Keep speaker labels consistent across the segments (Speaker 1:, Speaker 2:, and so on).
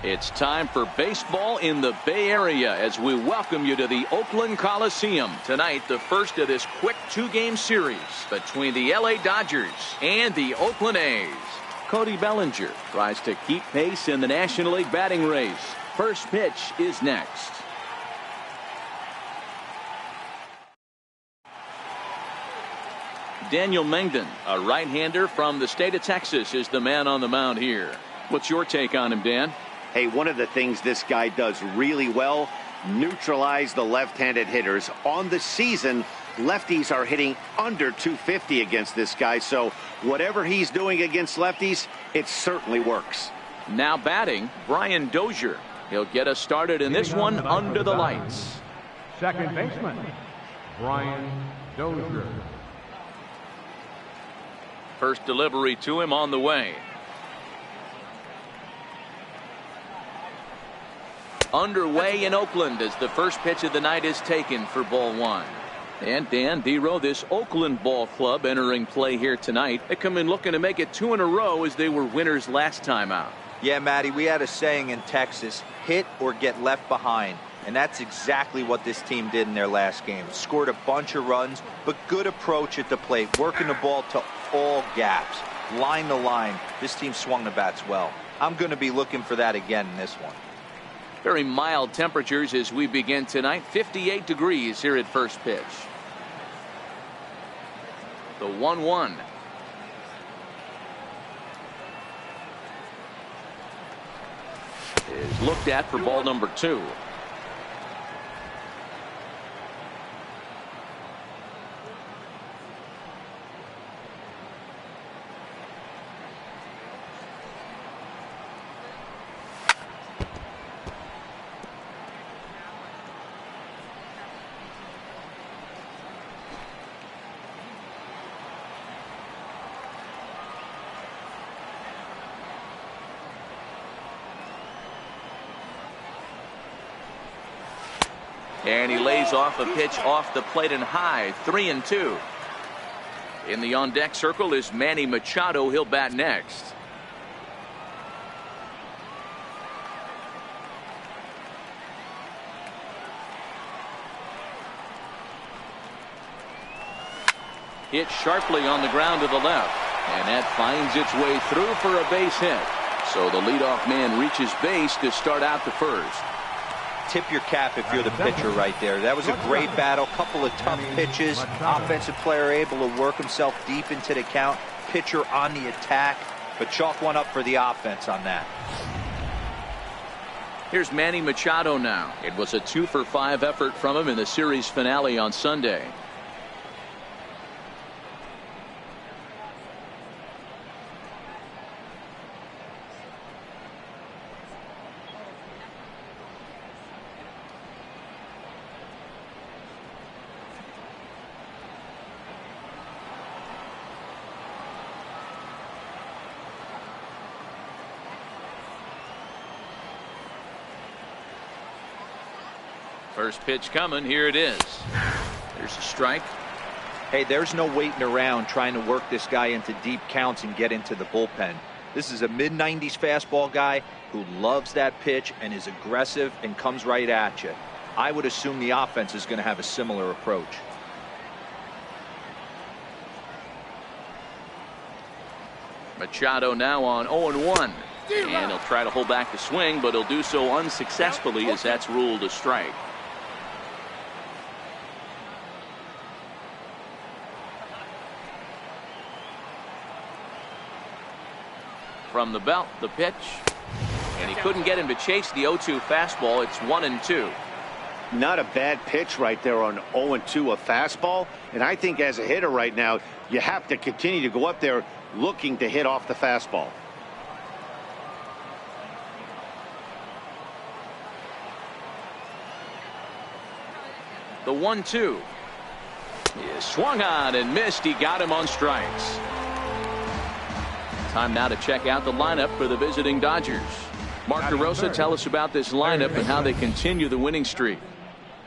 Speaker 1: It's time for baseball in the Bay Area as we welcome you to the Oakland Coliseum. Tonight, the first of this quick two-game series between the LA Dodgers and the Oakland A's. Cody Bellinger tries to keep pace in the National League batting race. First pitch is next. Daniel Mengden, a right-hander from the state of Texas, is the man on the mound here. What's your take on him, Dan?
Speaker 2: Hey, one of the things this guy does really well, neutralize the left-handed hitters. On the season, lefties are hitting under 250 against this guy, so whatever he's doing against lefties, it certainly works.
Speaker 1: Now batting, Brian Dozier. He'll get us started in this one under the lights.
Speaker 3: Second baseman, Brian Dozier.
Speaker 1: First delivery to him on the way. Underway in Oakland as the first pitch of the night is taken for ball one. And Dan Dero, this Oakland ball club entering play here tonight. They come in looking to make it 2 in a row as they were winners last time out.
Speaker 4: Yeah, Matty, we had a saying in Texas, hit or get left behind. And that's exactly what this team did in their last game. Scored a bunch of runs, but good approach at the plate, working the ball to all gaps, line to line. This team swung the bats well. I'm going to be looking for that again in this one.
Speaker 1: Very mild temperatures as we begin tonight. 58 degrees here at first pitch. The 1-1. Is looked at for ball number 2. And he lays off a pitch off the plate and high. 3-2. In the on deck circle is Manny Machado. He'll bat next. Hit sharply on the ground to the left, and that finds its way through for a base hit. So the leadoff man reaches base to start out the first.
Speaker 4: Tip your cap if you're the pitcher right there. That was a great battle. Couple of tough pitches. Offensive player able to work himself deep into the count. Pitcher on the attack. But chalk one up for the offense on that.
Speaker 1: Here's Manny Machado now. It was a 2-for-5 effort from him in the series finale on Sunday. First pitch coming. Here it is. There's a strike.
Speaker 4: Hey, there's no waiting around trying to work this guy into deep counts and get into the bullpen. This is a mid-90s fastball guy who loves that pitch and is aggressive and comes right at you. I would assume the offense is going to have a similar approach.
Speaker 1: Machado now on 0-1. And he'll try to hold back the swing, but he'll do so unsuccessfully as that's ruled a strike. From the belt, the pitch, and he couldn't get him to chase the 0-2 fastball. It's 1-2.
Speaker 2: Not a bad pitch right there on 0-2, a fastball. And I think as a hitter right now, you have to continue to go up there looking to hit off the fastball.
Speaker 1: The 1-2 is swung on and missed. He got him on strikes. Time now to check out the lineup for the visiting Dodgers. Mark DeRosa, tell us about this lineup and how they continue the winning streak.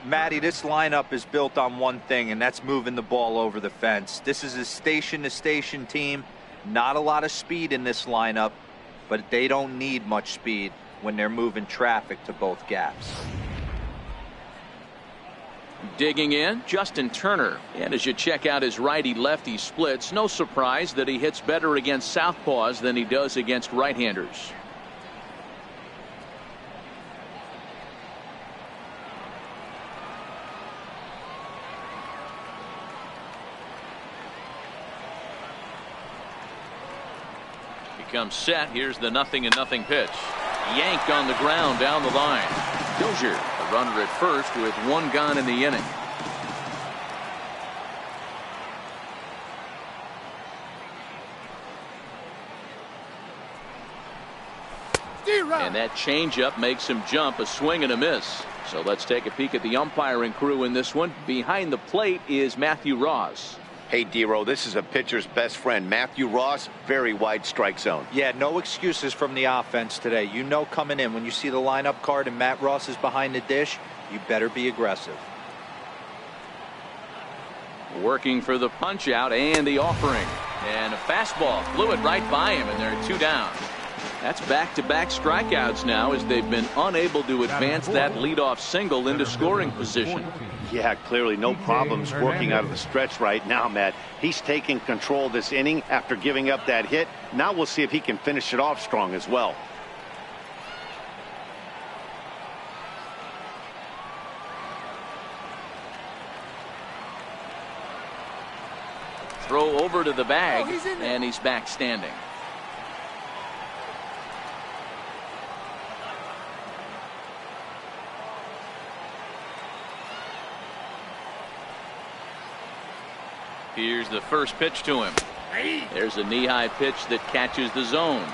Speaker 4: Matty, this lineup is built on one thing, and that's moving the ball over the fence. This is a station-to-station team. Not a lot of speed in this lineup, but they don't need much speed. when they're moving traffic to both gaps.
Speaker 1: Digging in, Justin Turner. And as you check out his righty-lefty splits, no surprise that he hits better against southpaws than he does against right-handers. Comes set. Here's the 0-0 pitch. Yanked on the ground down the line. Dozier, a runner at first with one gone in the inning. And that changeup makes him jump, a swing and a miss. So let's take a peek at the umpiring crew in this one. Behind the plate is Matthew Ross.
Speaker 2: Hey, D-Row, this is a pitcher's best friend. Matthew Ross, very wide strike zone.
Speaker 4: Yeah, no excuses from the offense today. You know coming in when you see the lineup card and Matt Ross is behind the dish, you better be aggressive.
Speaker 1: Working for the punch out and the offering. And a fastball flew it right by him, and there are two down. That's back-to-back strikeouts now as they've been unable to advance that leadoff single into scoring position.
Speaker 2: Yeah, clearly no problems working out of the stretch right now, Matt. He's taking control of this inning after giving up that hit. Now we'll see if he can finish it off strong as well.
Speaker 1: Throw over to the bag, and he's back standing. Here's the first pitch to him. There's a knee-high pitch that catches the zone.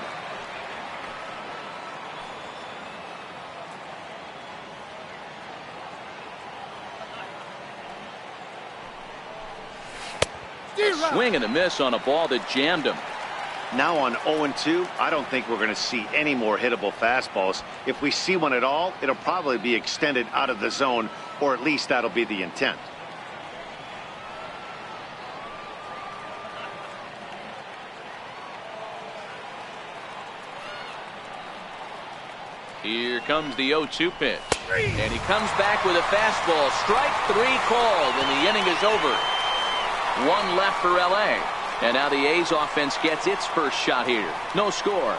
Speaker 1: Swing and a miss on a ball that jammed him.
Speaker 2: Now on 0-2, I don't think we're going to see any more hittable fastballs. If we see one at all, it'll probably be extended out of the zone, or at least that'll be the intent.
Speaker 1: Here comes the 0-2 pitch. And he comes back with a fastball. Strike three called, and the inning is over. One left for L.A. And now the A's offense gets its first shot here. No score.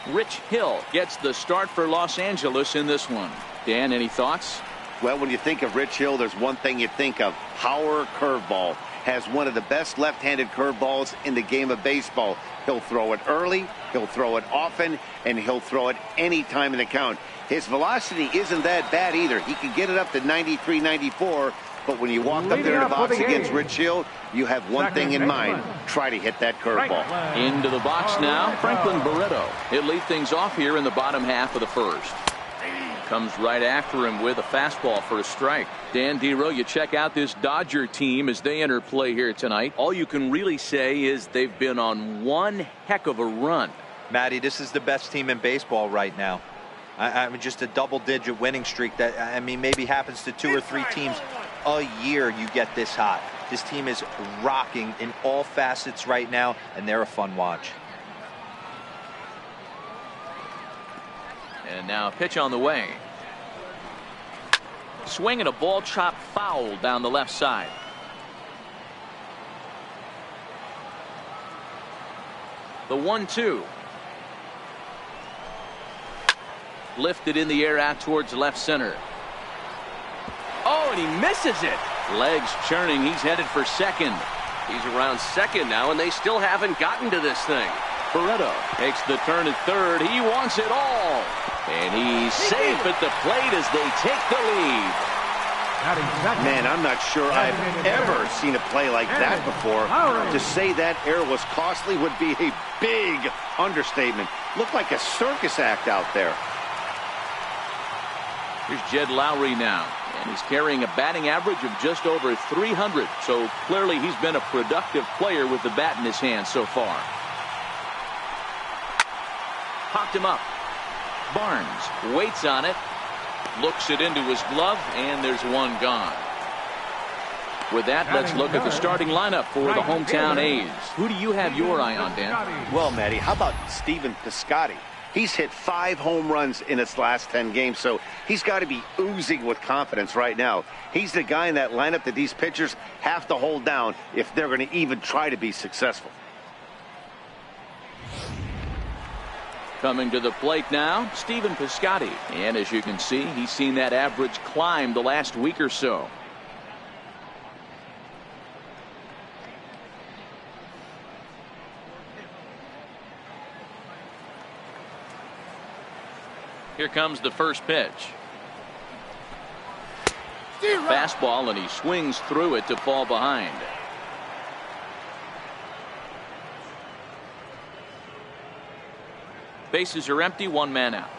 Speaker 1: Rich Hill gets the start for Los Angeles in this one. Dan, any thoughts?
Speaker 2: Well, when you think of Rich Hill, there's one thing you think of. Power curveball. Has one of the best left-handed curveballs in the game of baseball. He'll throw it early, he'll throw it often, and he'll throw it any time in the count. His velocity isn't that bad either. He can get it up to 93, 94, but when you walk up there in the box against Rich Hill, you have one thing in mind. Try to hit that curveball.
Speaker 1: Into the box now, Franklin Barreto. He'll lead things off here in the bottom half of the first. Comes right after him with a fastball for a strike. Dan Dero, you check out this Dodger team as they enter play here tonight. All you can really say is they've been on one heck of a run.
Speaker 4: Matty, this is the best team in baseball right now. I mean, just a double-digit winning streak that, I mean, maybe happens to 2 or 3 teams a year you get this hot. This team is rocking in all facets right now, and they're a fun watch.
Speaker 1: And now a pitch on the way. Swing and a ball chopped foul down the left side. The 1-2. Lifted in the air out towards left center. Oh, and he misses it. Legs churning. He's headed for second. He's around second now, and they still haven't gotten to this thing. Barreto takes the turn at third. He wants it all. And he's safe at the plate as they take the lead.
Speaker 2: Man, I'm not sure I've ever seen a play like that before. To say that error was costly would be a big understatement. Looked like a circus act out there.
Speaker 1: Here's Jed Lowry now. And he's carrying a batting average of just over 300. So clearly he's been a productive player with the bat in his hand so far. Popped him up. Barnes waits on it, looks it into his glove, and there's one gone. With that, let's look at the starting lineup for the hometown A's. Who do you have your eye on, Dan?
Speaker 2: Well, Matty, how about Stephen Piscotty? He's hit 5 home runs in his last 10 games, so he's got to be oozing with confidence right now. He's the guy in that lineup that these pitchers have to hold down if they're going to even try to be successful.
Speaker 1: Coming to the plate now, Stephen Piscotty. And as you can see, he's seen that average climb the last week or so. Here comes the first pitch. Fastball, and he swings through it to fall behind. Bases are empty, 1 man out.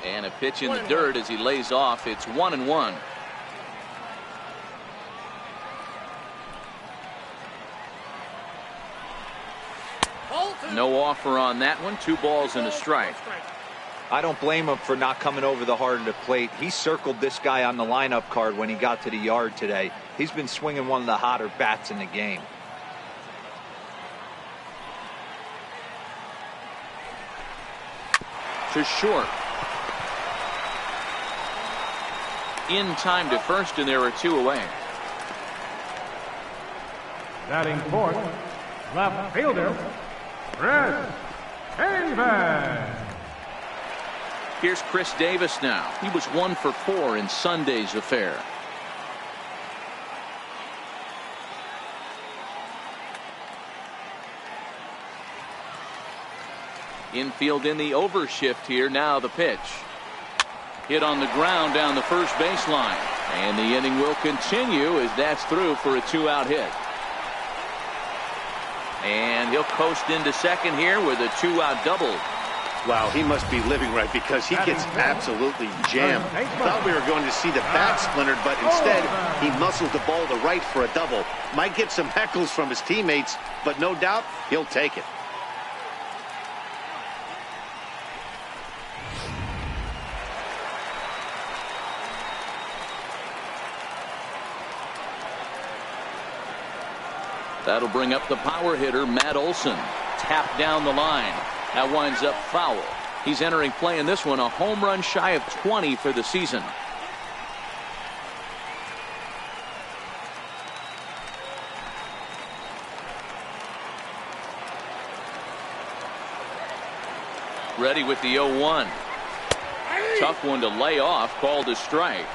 Speaker 1: And a pitch in the dirt as he lays off. It's 1-1. No offer on that one. 2 balls and a strike.
Speaker 4: I don't blame him for not coming over the heart of the plate. He circled this guy on the lineup card when he got to the yard today. He's been swinging one of the hotter bats in the game.
Speaker 1: To short. In time to first, and there are 2 away.
Speaker 3: Batting fourth, left fielder, Chris Davis.
Speaker 1: Here's Chris Davis now. He was 1 for 4 in Sunday's affair. Infield in the overshift here. Now the pitch. Hit on the ground down the first baseline. And the inning will continue as that's through for a 2-out hit. And he'll coast into second here with a 2-out double.
Speaker 2: Wow, he must be living right because he gets absolutely jammed. Thought we were going to see the bat splintered, but instead he muscles the ball to right for a double. Might get some heckles from his teammates, but no doubt he'll take it.
Speaker 1: That'll bring up the power hitter, Matt Olson. Tapped down the line. That winds up foul. He's entering play in this one, a home run shy of 20 for the season. Ready with the 0-1. Tough one to lay off, called a strike.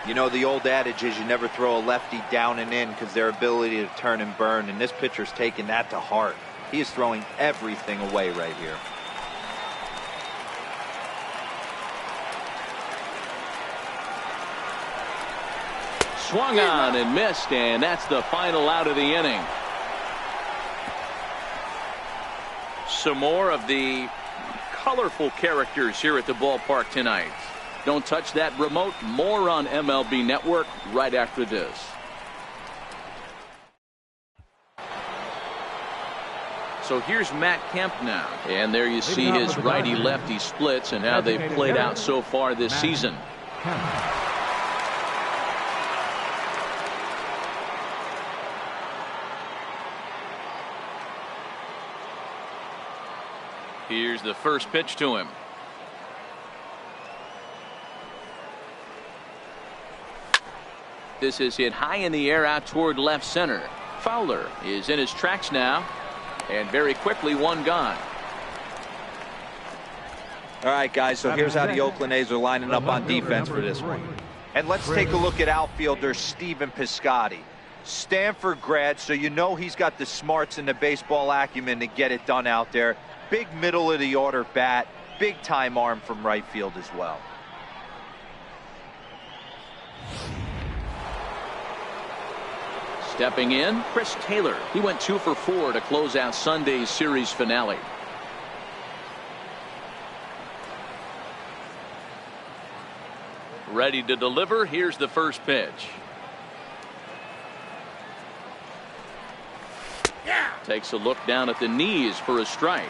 Speaker 4: You know, the old adage is you never throw a lefty down and in because their ability to turn and burn, and this pitcher's taking that to heart. He is throwing everything away right here.
Speaker 1: Swung on and missed, and that's the final out of the inning. Some more of the colorful characters here at the ballpark tonight. Don't touch that remote. More on MLB Network right after this. So here's Matt Kemp now. And there you see his righty-lefty splits and how they've played out so far this season. Here's the first pitch to him. This is hit high in the air out toward left center. Fowler is in his tracks now. And very quickly, 1 gone.
Speaker 4: All right, guys, so here's how the Oakland A's are lining up on defense for this one. And let's take a look at outfielder Stephen Piscotty. Stanford grad, so you know he's got the smarts and the baseball acumen to get it done out there. Big middle of the order bat, big time arm from right field as well.
Speaker 1: Stepping in, Chris Taylor. He went 2 for 4 to close out Sunday's series finale. Ready to deliver. Here's the first pitch. Takes a look down at the knees for a strike.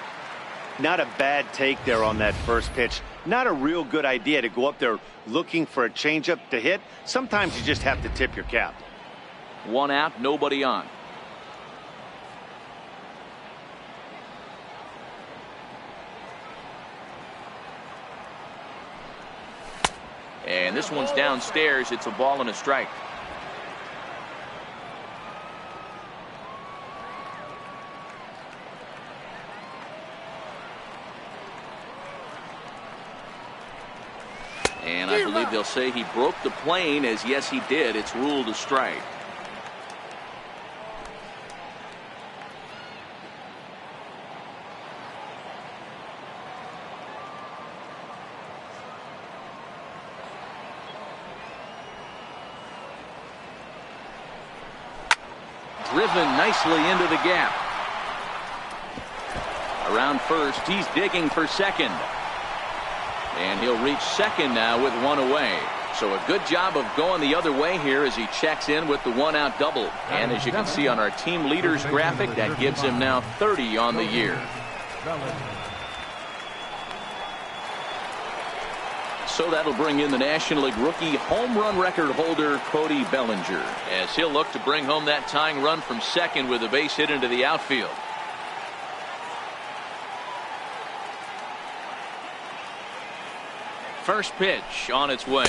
Speaker 2: Not a bad take there on that first pitch. not a real good idea to go up there looking for a changeup to hit. Sometimes you just have to tip your cap.
Speaker 1: 1 out, nobody on. And this one's downstairs. It's a ball and a strike. And I believe they'll say he broke the plane, as yes he did. It's ruled a strike. Driven nicely into the gap. Around first, he's digging for second. And he'll reach second now with 1 away. So a good job of going the other way here as he checks in with the 1-out double. And as you can see on our team leaders graphic, that gives him now 30 on the year. So that'll bring in the National League rookie home run record holder Cody Bellinger, as he'll look to bring home that tying run from second with a base hit into the outfield. First pitch on its way.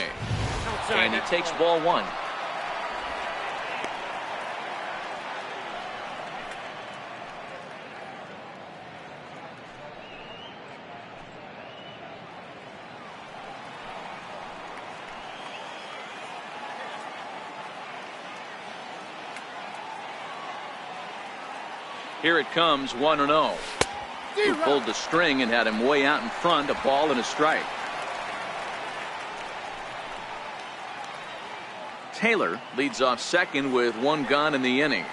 Speaker 1: And he takes ball 1. Here it comes, 1-0. Who pulled the string and had him way out in front, a ball and a strike. Taylor leads off second with 1 gone in the inning.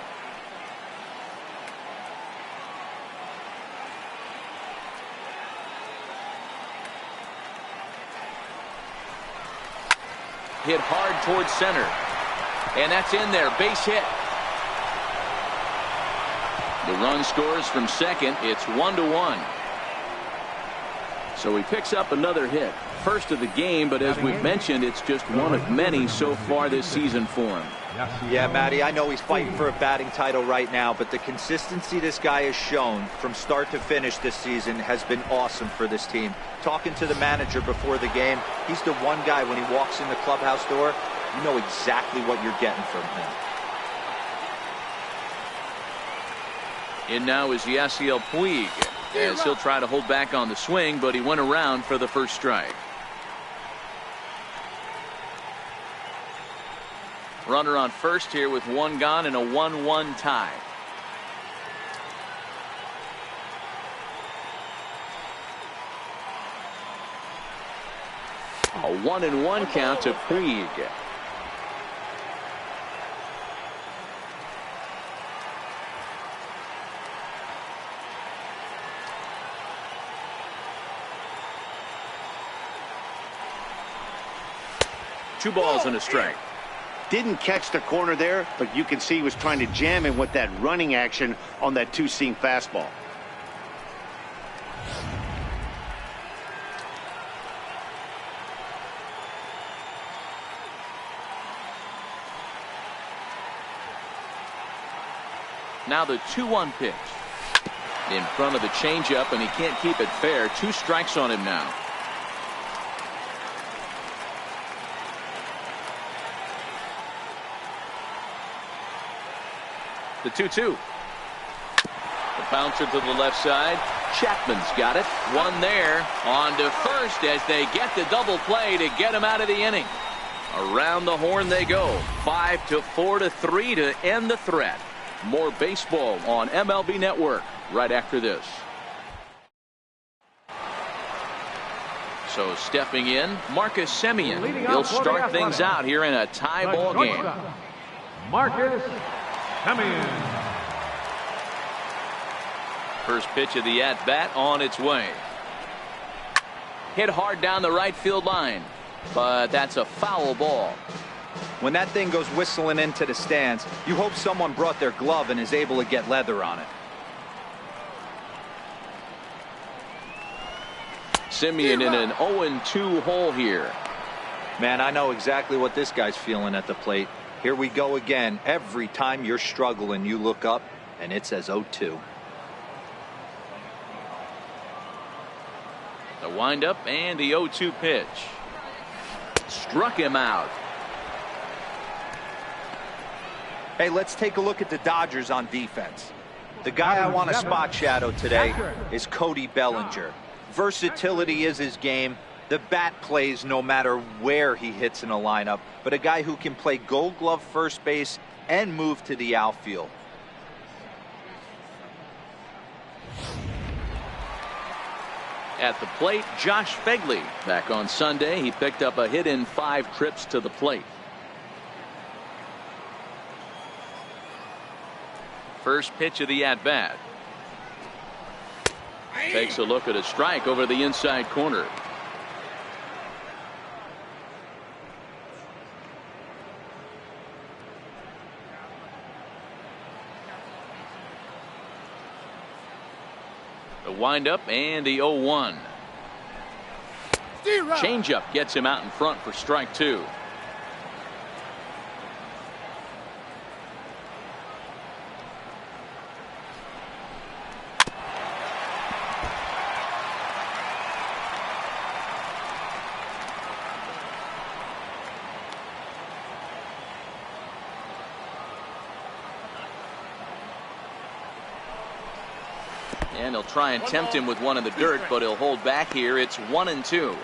Speaker 1: Hit hard towards center. And that's in there, base hit. The run scores from second. It's 1-1. So he picks up another hit. First of the game, but as we've mentioned, it's just one of many so far this season for him.
Speaker 4: Yeah, Matty, I know he's fighting for a batting title right now, but the consistency this guy has shown from start to finish this season has been awesome for this team. Talking to the manager before the game, he's the one guy when he walks in the clubhouse door, you know exactly what you're getting from him.
Speaker 1: In now is Yasiel Puig, as he'll try to hold back on the swing, but he went around for the first strike. Runner on first here with 1 gone and a 1-1 tie. A 1-1 count to Puig. Two balls and a strike.
Speaker 2: Didn't catch the corner there, but you can see he was trying to jam him with that running action on that 2-seam fastball.
Speaker 1: Now the 2-1 pitch. In front of the changeup, and he can't keep it fair. 2 strikes on him now. The 2-2. The bouncer to the left side. Chapman's got it. 1 there. On to first as they get the double play to get him out of the inning. Around the horn they go. 5-4-3 to end the threat. More baseball on MLB Network right after this. So stepping in, Marcus Semien. He'll start things out here in a tie ball game.
Speaker 3: Marcus Semien.
Speaker 1: First pitch of the at-bat on its way. Hit hard down the right field line, but that's a foul ball.
Speaker 4: When that thing goes whistling into the stands, you hope someone brought their glove and is able to get leather on it.
Speaker 1: Simeon in an 0-2 hole here.
Speaker 4: Man, I know exactly what this guy's feeling at the plate. Here we go again. Every time you're struggling, you look up and it says 0-2.
Speaker 1: The windup and the 0-2 pitch. Struck him out.
Speaker 4: Hey, let's take a look at the Dodgers on defense. The guy I want to spot shadow today is Cody Bellinger. Versatility is his game. The bat plays no matter where he hits in a lineup, but a guy who can play Gold Glove first base and move to the outfield.
Speaker 1: At the plate, Josh Phegley. Back on Sunday, he picked up a hit in 5 trips to the plate. First pitch of the at-bat. Takes a look at a strike over the inside corner. The windup and the 0-1. Changeup gets him out in front for strike 2. And he'll try and tempt him with one in the dirt, but he'll hold back here. It's 1-2.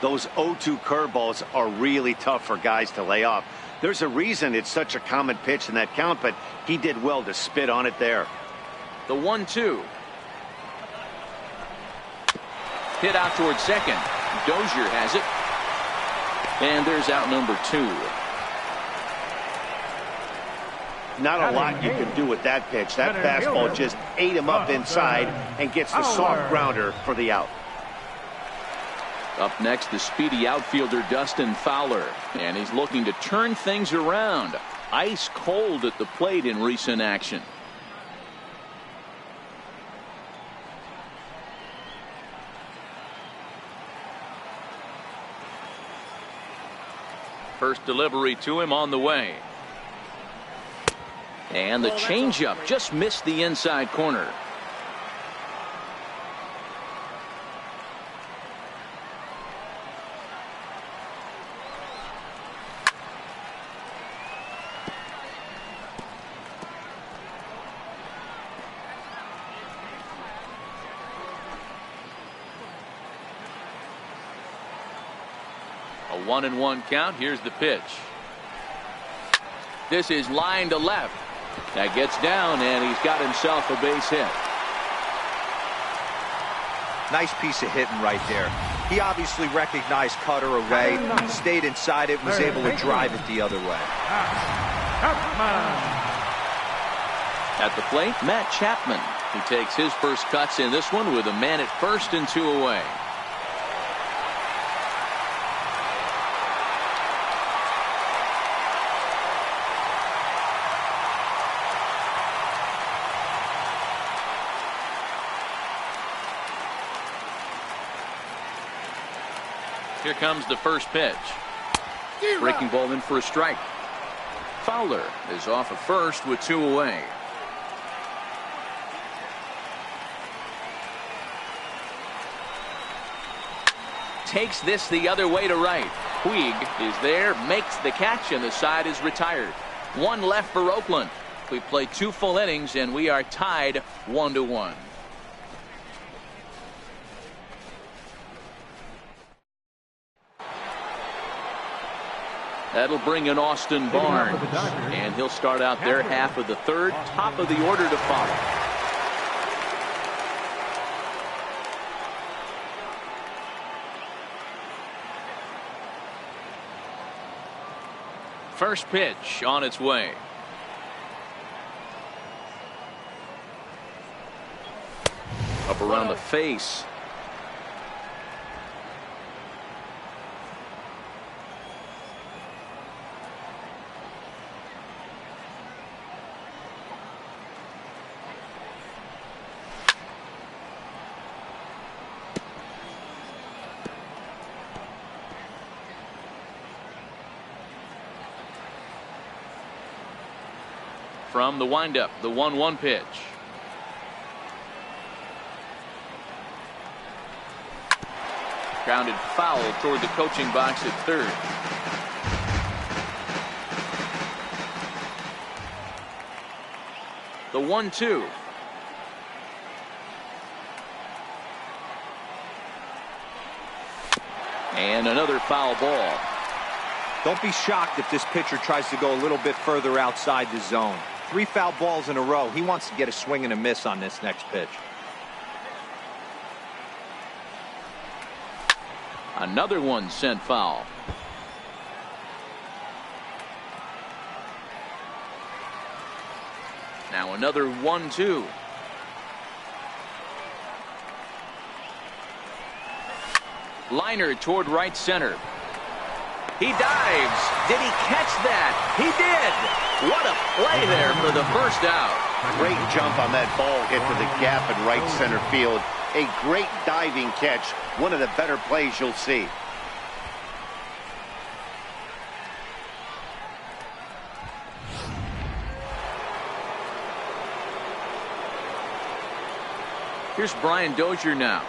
Speaker 2: Those 0-2 curveballs are really tough for guys to lay off. There's a reason it's such a common pitch in that count, but he did well to spit on it there.
Speaker 1: The 1-2. Hit out towards second. Dozier has it. And there's out number 2.
Speaker 2: Not a lot you can do with that pitch. That fastball just ate him up inside and gets the soft grounder for the out.
Speaker 1: Up next, the speedy outfielder Dustin Fowler, and he's looking to turn things around. Ice cold at the plate in recent action. First delivery to him on the way. And the changeup just missed the inside corner. A 1-1 count. Here's the pitch. This is line to left. That gets down, and he's got himself a base hit.
Speaker 4: Nice piece of hitting right there. He obviously recognized cutter away, stayed inside it, was able to drive it the other way.
Speaker 1: At the plate, Matt Chapman. He takes his first cuts in this one with a man at first and 2 away. Here comes the first pitch. Breaking ball in for a strike. Fowler is off at first with 2 away. Takes this the other way to right. Puig is there, makes the catch, and the side is retired. 1 left for Oakland. We play 2 full innings, and we are tied 1-1. That'll bring in Austin Barnes, and he'll start out their half of the third, top of the order to follow. First pitch on its way. Up around the face. From the windup, the 1-1 pitch. Grounded foul toward the coaching box at third. The 1-2. And another foul ball.
Speaker 4: Don't be shocked if this pitcher tries to go a little bit further outside the zone. 3 foul balls in a row. He wants to get a swing and a miss on this next pitch.
Speaker 1: Another one sent foul. Now another 1-2. Liner toward right center. He dives. Did he catch that? He did. What a play there for the first out.
Speaker 2: Great jump on that ball hit to the gap in right center field. A great diving catch. One of the better plays you'll see.
Speaker 1: Here's Brian Dozier now.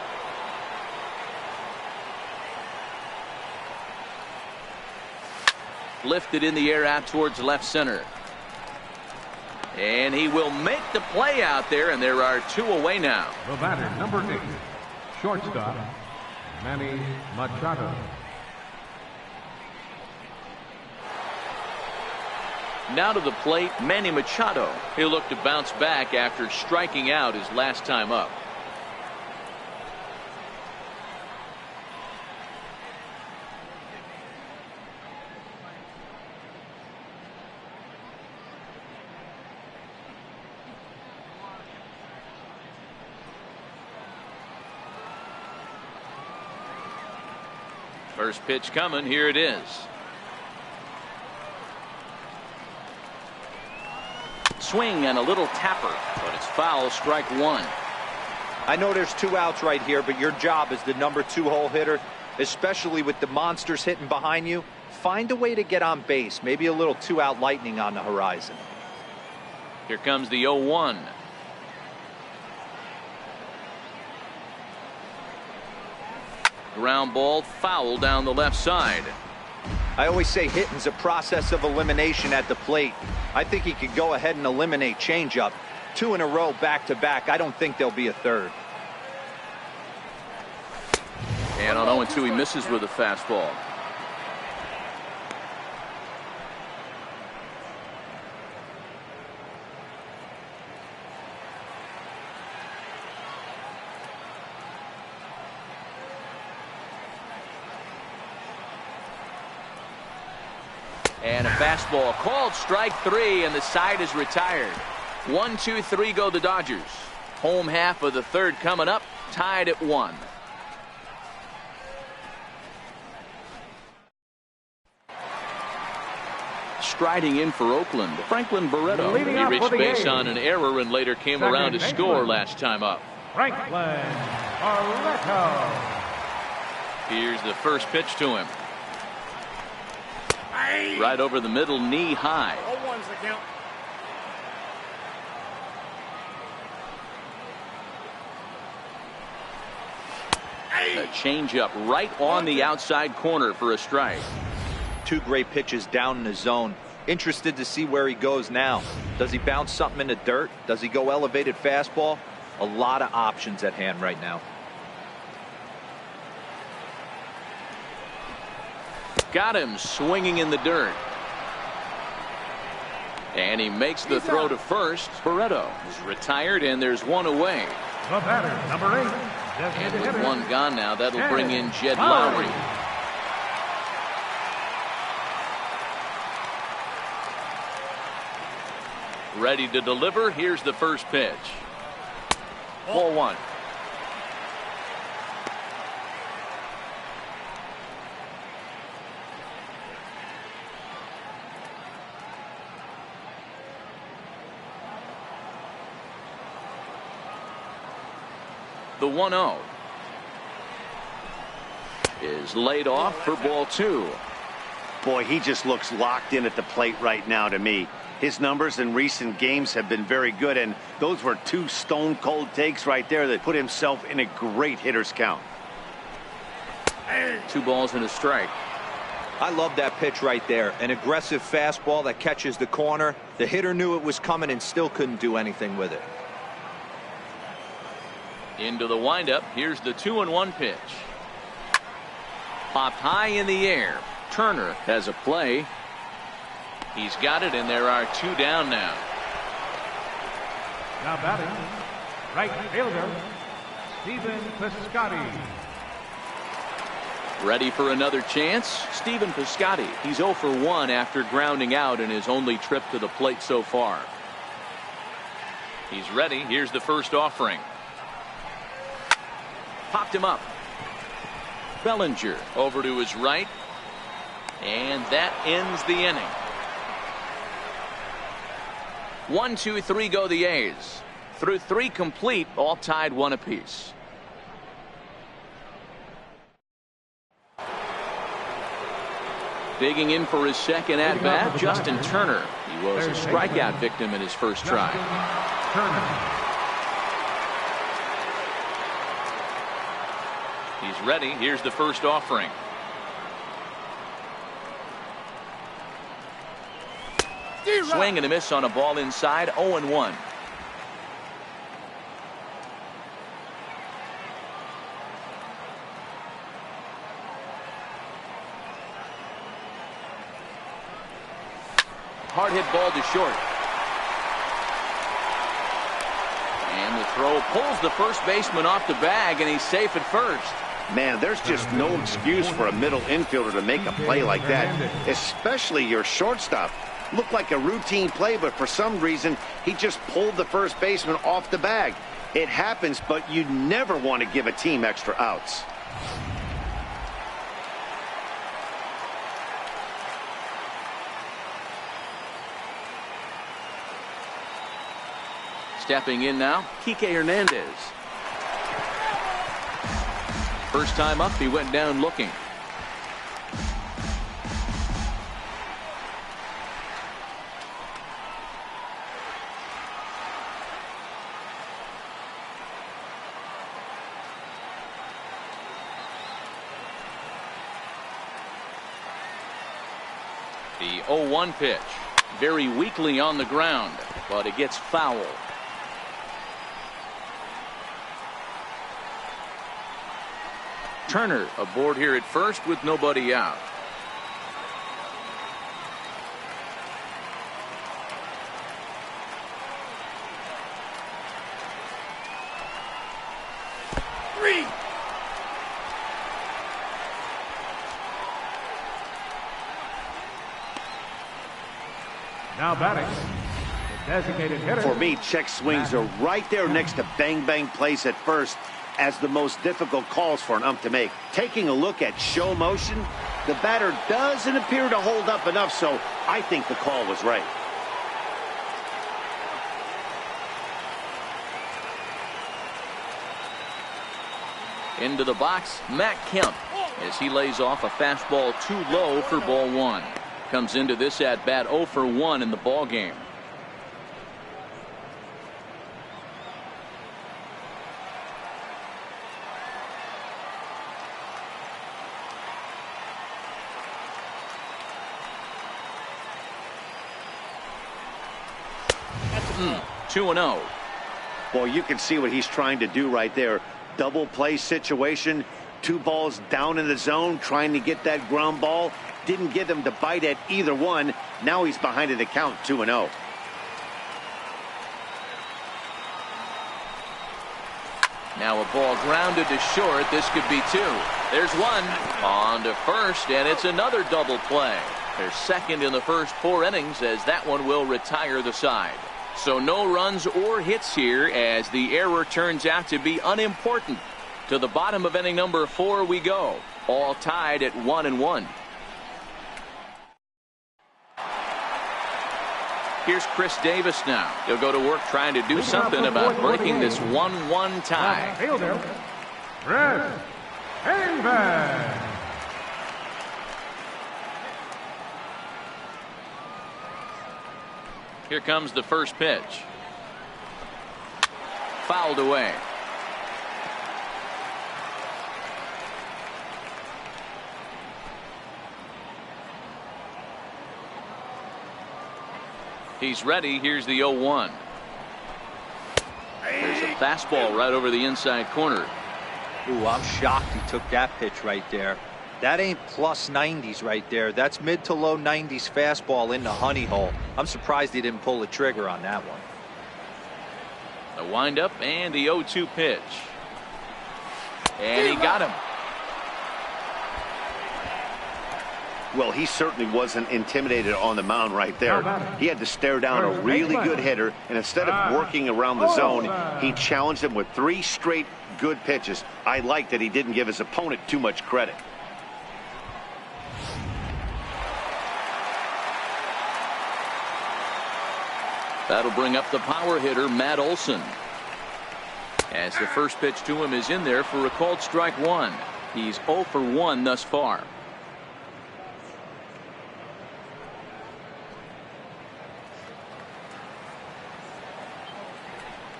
Speaker 1: Lifted in the air out towards left center. And he will make the play out there, and there are 2 away now.
Speaker 3: The batter, number 8, shortstop, Manny Machado.
Speaker 1: Now to the plate, Manny Machado. He'll look to bounce back after striking out his last time up. First pitch coming. Here it is. Swing and a little tapper, but it's foul. Strike 1.
Speaker 4: I know there's 2 outs right here, but your job as the number 2 hole hitter, especially with the monsters hitting behind you, find a way to get on base. Maybe a little 2-out lightning on the horizon.
Speaker 1: Here comes the 0-1. Ground ball, foul down the left side.
Speaker 4: I always say hitting's a process of elimination at the plate. I think he could go ahead and eliminate changeup. 2 in a row back-to-back. I don't think there'll be a third.
Speaker 1: And on 0-2, he misses with a fastball. And a fastball called strike 3, and the side is retired. 1, 2, 3 go the Dodgers. Home half of the third coming up, tied at 1. Striding in for Oakland, Franklin Barreto.
Speaker 3: Leading
Speaker 1: He
Speaker 3: off for
Speaker 1: reached
Speaker 3: the
Speaker 1: base
Speaker 3: A's.
Speaker 1: on an error and later came
Speaker 3: Second
Speaker 1: around to
Speaker 3: baseman.
Speaker 1: score last time up.
Speaker 3: Franklin Barreto.
Speaker 1: Here's the first pitch to him. Right over the middle, knee high.
Speaker 5: 0-1's the count.
Speaker 1: A changeup right on the outside corner for a strike.
Speaker 4: 2 great pitches down in the zone. Interested to see where he goes now. Does he bounce something in the dirt? Does he go elevated fastball? A lot of options at hand right now.
Speaker 1: Got him swinging in the dirt. And he makes the throw to first. Barreto is retired, and there's 1 away.
Speaker 3: The batter, number 8,
Speaker 1: And
Speaker 3: designated
Speaker 1: with
Speaker 3: hitter,
Speaker 1: 1 gone now, that'll
Speaker 3: Jed
Speaker 1: bring in Jed
Speaker 3: Lowry.
Speaker 1: Lowry. Ready to deliver. Here's the first pitch. Ball 1. The 1-0 is laid off for ball 2.
Speaker 2: Boy, he just looks locked in at the plate right now to me. His numbers in recent games have been very good, and those were two stone-cold takes right there that put himself in a great hitter's count.
Speaker 1: 2 balls and a strike.
Speaker 4: I love that pitch right there. An aggressive fastball that catches the corner. The hitter knew it was coming and still couldn't do anything with it.
Speaker 1: Into the windup. Here's the 2-1 pitch. Popped high in the air. Turner has a play. He's got it, and there are 2 down now.
Speaker 3: Now batting, right fielder, Stephen Piscotty.
Speaker 1: Ready for another chance? Stephen Piscotty. He's 0 for 1 after grounding out in his only trip to the plate so far. He's ready. Here's the first offering. Popped him up. Bellinger over to his right. And that ends the inning. 1, 2, 3 go the A's. Through 3 complete, all tied 1 apiece. Digging in for his second at-bat, Justin Turner. He was a strikeout victim in his first try. He's ready. Here's the first offering. Swing and a miss on a ball inside. 0-1. Hard hit ball to short. And the throw pulls the first baseman off the bag, and he's safe at first.
Speaker 2: Man, there's just no excuse for a middle infielder to make a play like that, especially your shortstop. Looked like a routine play, but for some reason, he just pulled the first baseman off the bag. It happens, but you never want to give a team extra outs.
Speaker 1: Stepping in now, Kike Hernandez. First time up, he went down looking. The 0-1 pitch. Very weakly on the ground, but it gets foul. Turner aboard here at first with nobody out.
Speaker 3: Now batting, the designated hitter.
Speaker 2: For me, check swings are right there next to bang-bang plays at first as the most difficult calls for an ump to make. Taking a look at show motion, the batter doesn't appear to hold up enough, so I think the call was right.
Speaker 1: Into the box, Matt Kemp, as he lays off a fastball too low for ball 1. Comes into this at bat 0 for 1 in the ball game. That's 2-0.
Speaker 2: Boy, you can see what he's trying to do right there. Double play situation, 2 balls down in the zone, trying to get that ground ball. Didn't get him to bite at either one. Now he's behind in the count, 2-0.
Speaker 1: Now a ball grounded to short. This could be 2. There's 1 on to first, and it's another double play. They're second in the first 4 innings, as that one will retire the side. So no runs or hits here, as the error turns out to be unimportant. To the bottom of inning number 4 we go, all tied at 1-1. Here's Chris Davis now. He'll go to work trying to do something about breaking this 1-1 tie.
Speaker 3: Fielder, Chris Davis.
Speaker 1: Here comes the first pitch. Fouled away. He's ready. Here's the 0-1. There's a fastball right over the inside corner.
Speaker 4: Ooh, I'm shocked he took that pitch right there. That ain't plus 90s right there. That's mid to low 90s fastball in the honey hole. I'm surprised he didn't pull the trigger on that one.
Speaker 1: The windup and the 0-2 pitch. And he got him.
Speaker 2: Well, he certainly wasn't intimidated on the mound right there. He had to stare down a really good hitter, and instead of working around the zone, he challenged him with 3 straight good pitches. I like that he didn't give his opponent too much credit.
Speaker 1: That'll bring up the power hitter, Matt Olson. As the first pitch to him is in there for a called strike 1. He's 0 for 1 thus far.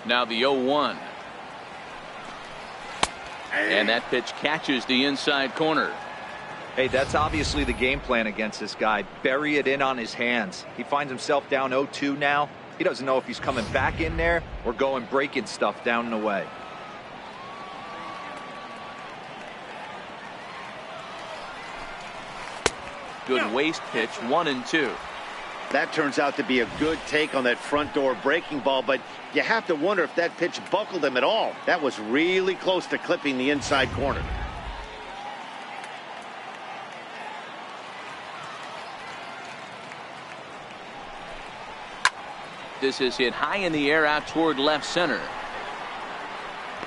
Speaker 1: Now the 0-1. And that pitch catches the inside corner.
Speaker 4: Hey, that's obviously the game plan against this guy. Bury it in on his hands. He finds himself down 0-2 now. He doesn't know if he's coming back in there or going breaking stuff down and away.
Speaker 1: Good waste pitch, 1-2.
Speaker 2: That turns out to be a good take on that front door breaking ball, but you have to wonder if that pitch buckled him at all. That was really close to clipping the inside corner.
Speaker 1: This is hit high in the air out toward left center.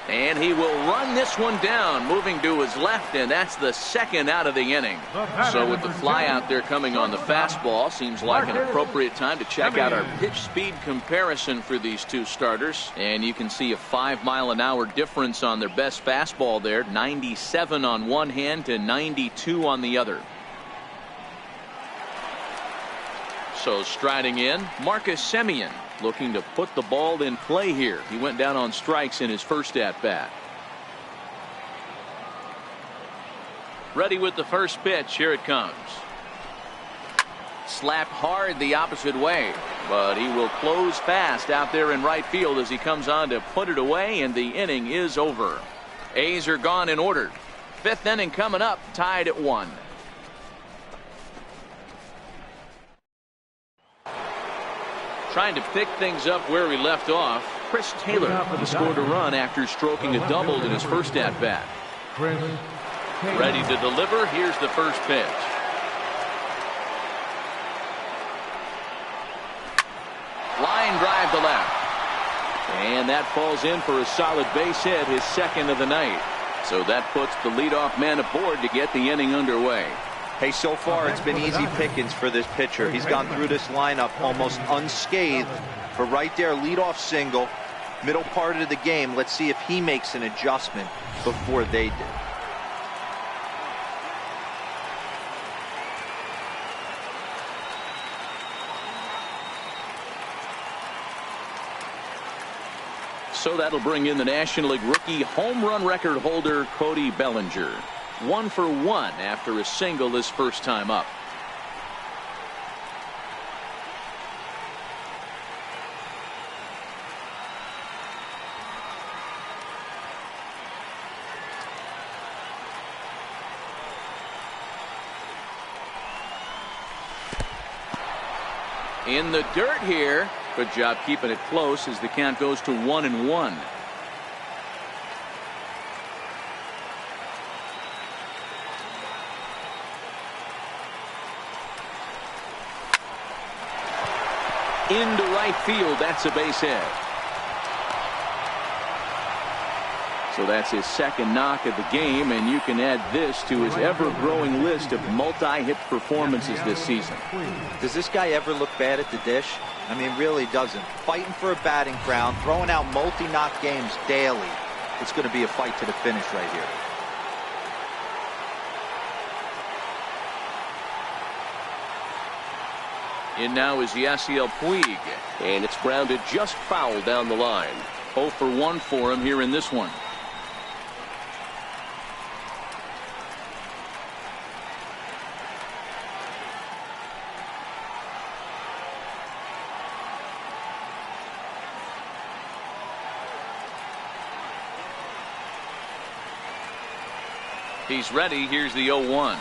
Speaker 1: And he will run this one down, moving to his left, and that's the second out of the inning. So with the fly out there coming on the fastball, seems like an appropriate time to check out our pitch speed comparison for these two starters. And you can see a 5-mile-an-hour difference on their best fastball there, 97 on one hand to 92 on the other. So striding in, Marcus Semien, looking to put the ball in play here. He went down on strikes in his first at-bat. Ready with the first pitch. Here it comes. Slapped hard the opposite way, but he will close fast out there in right field as he comes on to put it away, and the inning is over. A's are gone in order. 5th inning coming up, tied at 1. Trying to pick things up where we left off. Chris Taylor scored a run after stroking a double in his first at-bat. Ready to deliver. Here's the first pitch. Line drive to left. And that falls in for a solid base hit, his second of the night. So that puts the leadoff man aboard to get the inning underway.
Speaker 4: Hey, so far it's been easy pickings for this pitcher. He's gone through this lineup almost unscathed. But right there, leadoff single, middle part of the game. Let's see if he makes an adjustment before they did.
Speaker 1: So that'll bring in the National League rookie home run record holder Cody Bellinger. 1 for 1 after a single his first time up. In the dirt here. Good job keeping it close as the count goes to 1-1. Into right field. That's a base hit. So that's his second knock of the game, and you can add this to his ever-growing list of multi-hit performances this season.
Speaker 4: Does this guy ever look bad at the dish? I mean, really doesn't. Fighting for a batting crown, throwing out multi-knock games daily. It's going to be a fight to the finish right here.
Speaker 1: In now is Yasiel Puig.
Speaker 5: And it's grounded just foul down the line.
Speaker 1: 0 for 1 for him here in this one. He's ready. Here's the 0-1.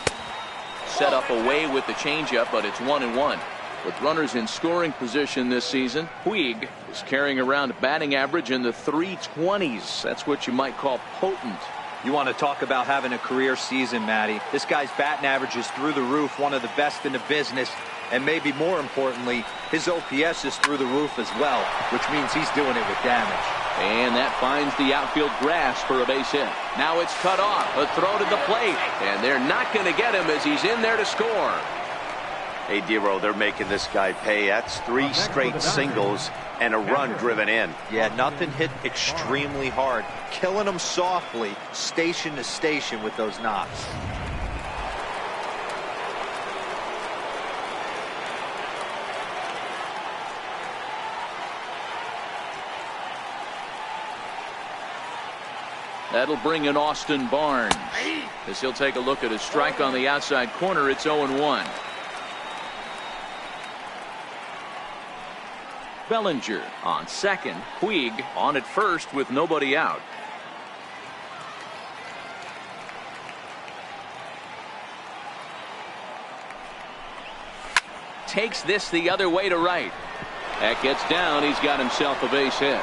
Speaker 1: Set up away with the changeup, but it's 1-1. With runners in scoring position this season, Puig is carrying around a batting average in the 320s. That's what you might call potent.
Speaker 4: You want to talk about having a career season, Matty. This guy's batting average is through the roof, one of the best in the business. And maybe more importantly, his OPS is through the roof as well, which means he's doing it with damage.
Speaker 1: And that finds the outfield grass for a base hit. Now it's cut off. A throw to the plate. And they're not going to get him as he's in there to score.
Speaker 2: Hey, Dero, they're making this guy pay. That's 3 straight singles and a run driven in.
Speaker 4: Yeah, nothing hit extremely hard. Killing them softly, station to station with those knocks.
Speaker 1: That'll bring in Austin Barnes. As he'll take a look at his strike on the outside corner, it's 0-1. Bellinger on second. Puig on at first with nobody out. Takes this the other way to right. That gets down. He's got himself a base hit.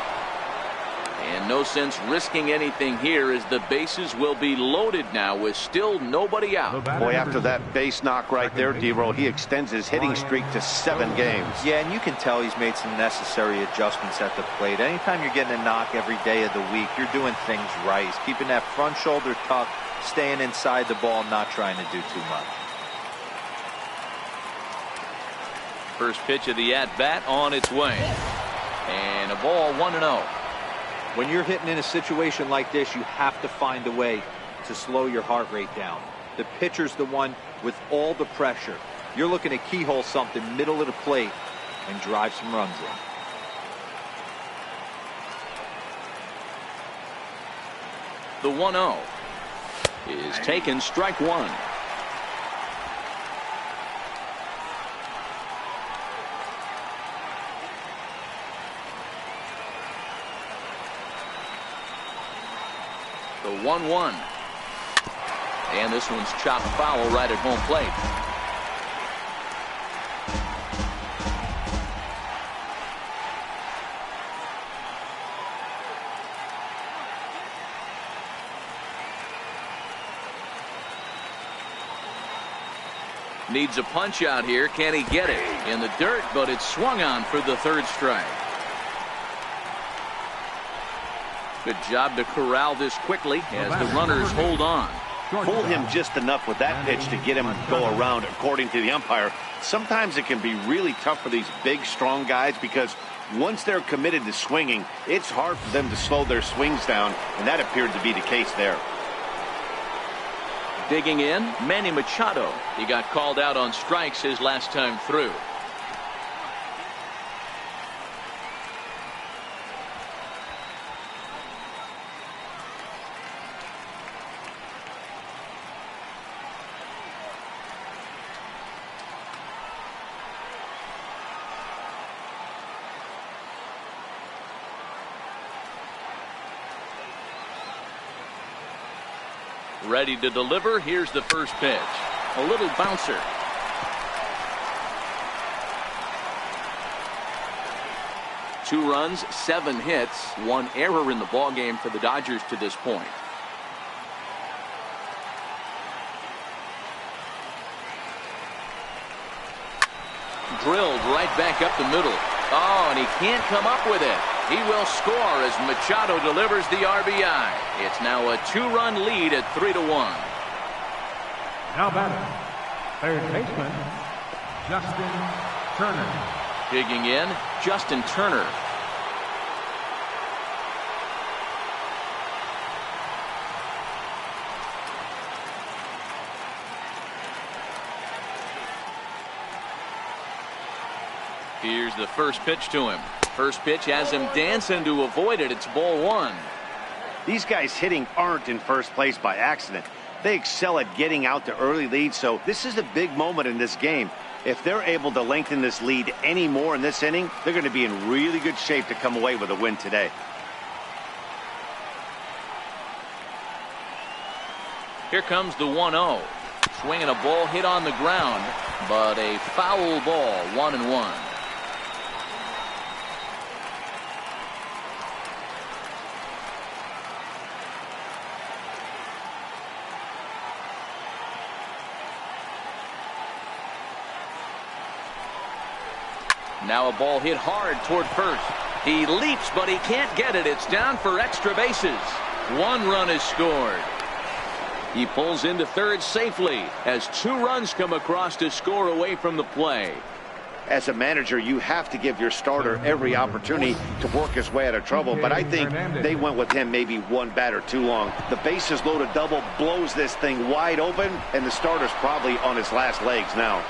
Speaker 1: And no sense risking anything here as the bases will be loaded now with still nobody out.
Speaker 2: Boy, after that base knock right there, Dero, he extends his hitting streak to 7 games.
Speaker 4: Yeah, and you can tell he's made some necessary adjustments at the plate. Anytime you're getting a knock every day of the week, you're doing things right. He's keeping that front shoulder tucked, staying inside the ball, not trying to do too much.
Speaker 1: First pitch of the at-bat on its way. And a ball 1-0.
Speaker 4: When you're hitting in a situation like this, you have to find a way to slow your heart rate down. The pitcher's the one with all the pressure. You're looking to keyhole something middle of the plate and drive some runs in.
Speaker 1: The 1-0 is taken, strike one. The 1-1. And this one's chopped foul right at home plate. Needs a punch out here. Can he get it? In the dirt, but it's swung on for the 3rd strike. Good job to corral this quickly as the runners hold on.
Speaker 2: Pulled him just enough with that pitch to get him to go around, according to the umpire. Sometimes it can be really tough for these big, strong guys because once they're committed to swinging, it's hard for them to slow their swings down, and that appeared to be the case there.
Speaker 1: Digging in, Manny Machado. He got called out on strikes his last time through. Ready to deliver. Here's the first pitch. A little bouncer. Two runs, 7 hits, 1 error in the ballgame for the Dodgers to this point. Drilled right back up the middle. Oh, and he can't come up with it. He will score as Machado delivers the RBI. It's now a 2-run lead at 3-1.
Speaker 3: Now batting, third baseman, Justin Turner.
Speaker 1: Digging in, Justin Turner. Here's the first pitch to him. First pitch has him dancing to avoid it. It's ball one.
Speaker 2: These guys hitting aren't in first place by accident. They excel at getting out to early leads, so this is a big moment in this game. If they're able to lengthen this lead any more in this inning, they're going to be in really good shape to come away with a win today.
Speaker 1: Here comes the 1-0. Swinging a ball hit on the ground, but a foul ball, 1-1. Now a ball hit hard toward first. He leaps, but he can't get it. It's down for extra bases. One run is scored. He pulls into third safely as 2 runs come across to score away from the play.
Speaker 2: As a manager, you have to give your starter every opportunity to work his way out of trouble, but I think they went with him maybe one batter too long. The bases loaded double blows this thing wide open, and the starter's probably on his last legs now.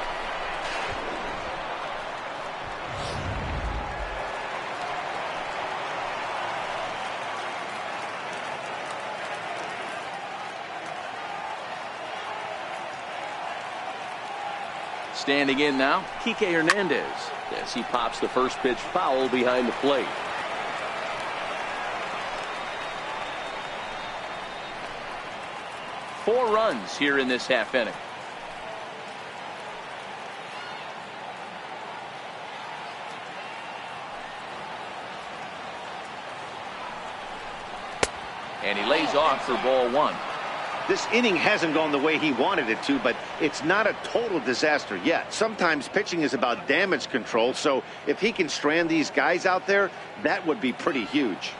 Speaker 1: Standing in now, Kike Hernandez, as he pops the first pitch foul behind the plate. Four runs here in this half inning. And he lays off for ball one.
Speaker 2: This inning hasn't gone the way he wanted it to, but it's not a total disaster yet. Sometimes pitching is about damage control, so if he can strand these guys out there, that would be pretty huge.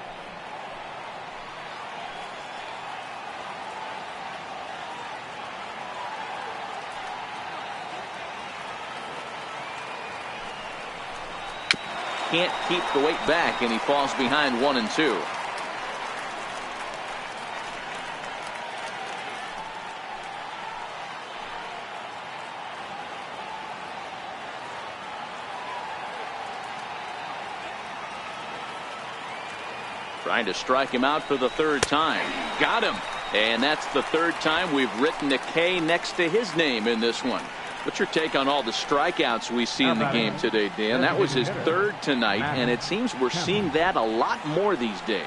Speaker 1: Can't keep the weight back, and he falls behind 1-2. Trying to strike him out for the third time. Got him. And that's the third time we've written a K next to his name in this one. What's your take on all the strikeouts we see in the game today, Dan? That was his third tonight, and it seems we're seeing that a lot more these days.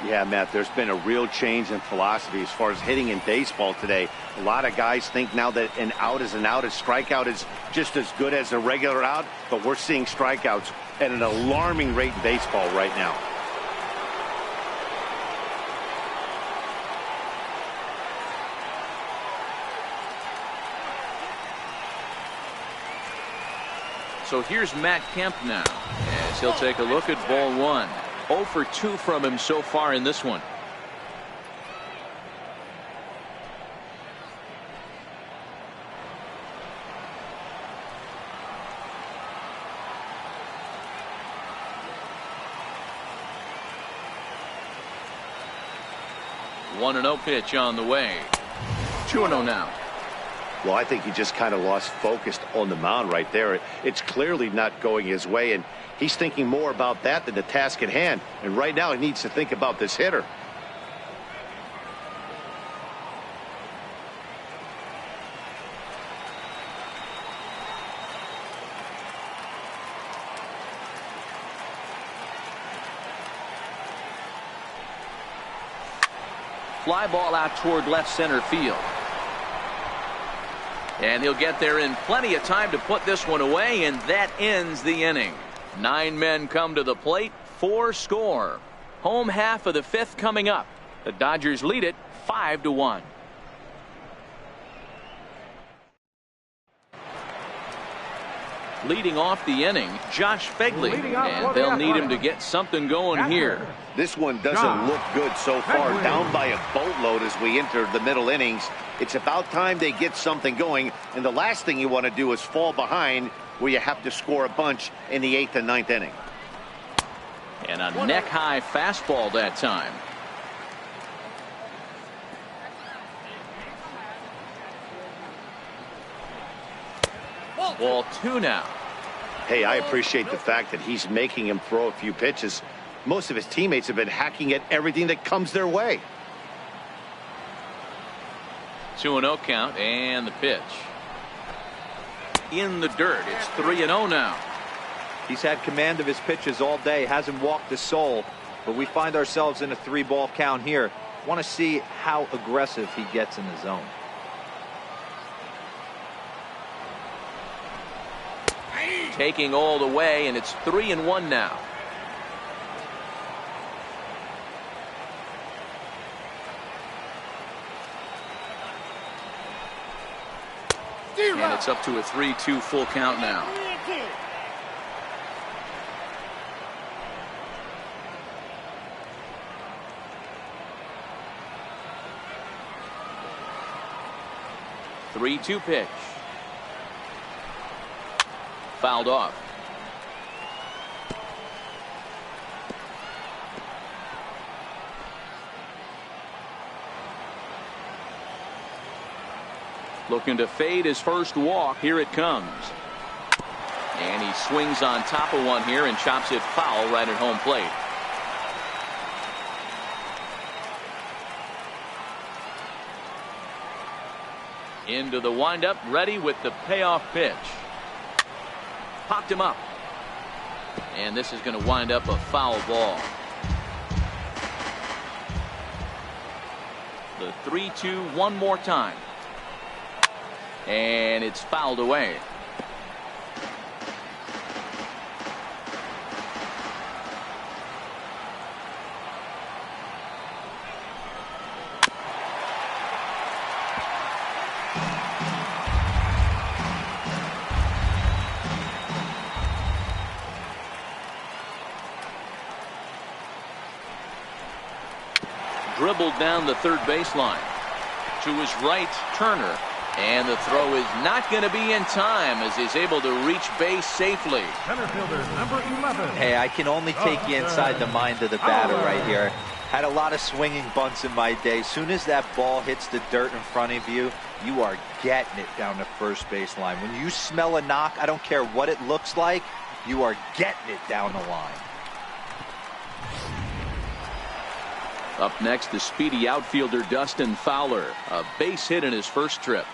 Speaker 2: Yeah, Matt, there's been a real change in philosophy as far as hitting in baseball today. A lot of guys think now that an out is an out, a strikeout is just as good as a regular out, but we're seeing strikeouts at an alarming rate in baseball right now.
Speaker 1: So here's Matt Kemp now, as he'll take a look at ball one. 0 for 2 from him so far in this one. One 1-0 pitch on the way. 2-0 now.
Speaker 2: Well, I think he just kind of lost focus on the mound right there. It's clearly not going his way, and he's thinking more about that than the task at hand. And right now he needs to think about this hitter.
Speaker 1: Fly ball out toward left center field. And he'll get there in plenty of time to put this one away, and that ends the inning. 9 men come to the plate, 4 score. Home half of the 5th coming up. The Dodgers lead it 5-1. Leading off the inning, Josh Fegley, and they'll need him to get something going here.
Speaker 2: This one doesn't look good so far. Down by a boatload as we enter the middle innings. It's about time they get something going, and the last thing you want to do is fall behind where you have to score a bunch in the 8th and 9th inning.
Speaker 1: And a neck-high fastball that time. Ball 2 now.
Speaker 2: Hey, I appreciate the fact that he's making him throw a few pitches. Most of his teammates have been hacking at everything that comes their way.
Speaker 1: 2-0 count, and the pitch. In the dirt. It's 3-0 now.
Speaker 4: He's had command of his pitches all day, hasn't walked a soul, but we find ourselves in a 3-ball count here. Want to see how aggressive he gets in the zone.
Speaker 1: Taking all the way, and it's 3-1 now. And it's up to a 3-2 full count now. Three-two pitch. Fouled off. Looking to fade his first walk. Here it comes. And he swings on top of one here and chops it foul right at home plate. Into the windup, ready with the payoff pitch. Popped him up. And this is going to wind up a foul ball. The 3-2 one more time. And it's fouled away. Dribbled down the third baseline. To his right, Turner. And the throw is not going to be in time as he's able to reach base safely.
Speaker 3: Center fielder, number 11.
Speaker 4: Hey, I can only take you inside the mind of the batter right here. Had a lot of swinging bunts in my day. Soon as that ball hits the dirt in front of you, you are getting it down the first baseline. When you smell a knock, I don't care what it looks like, you are getting it down the line.
Speaker 1: Up next, the speedy outfielder Dustin Fowler. A base hit in his first trip.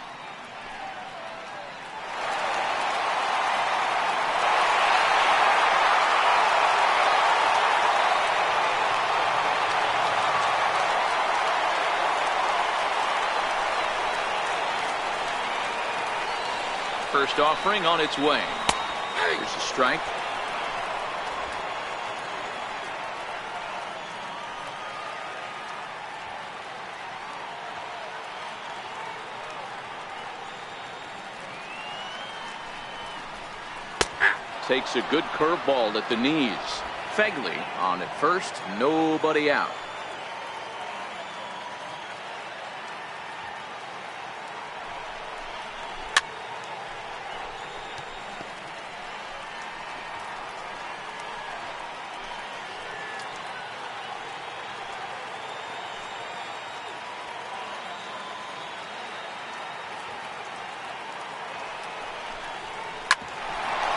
Speaker 1: First offering on its way. Here's a strike. Takes a good curveball at the knees. Fegley on at first, nobody out.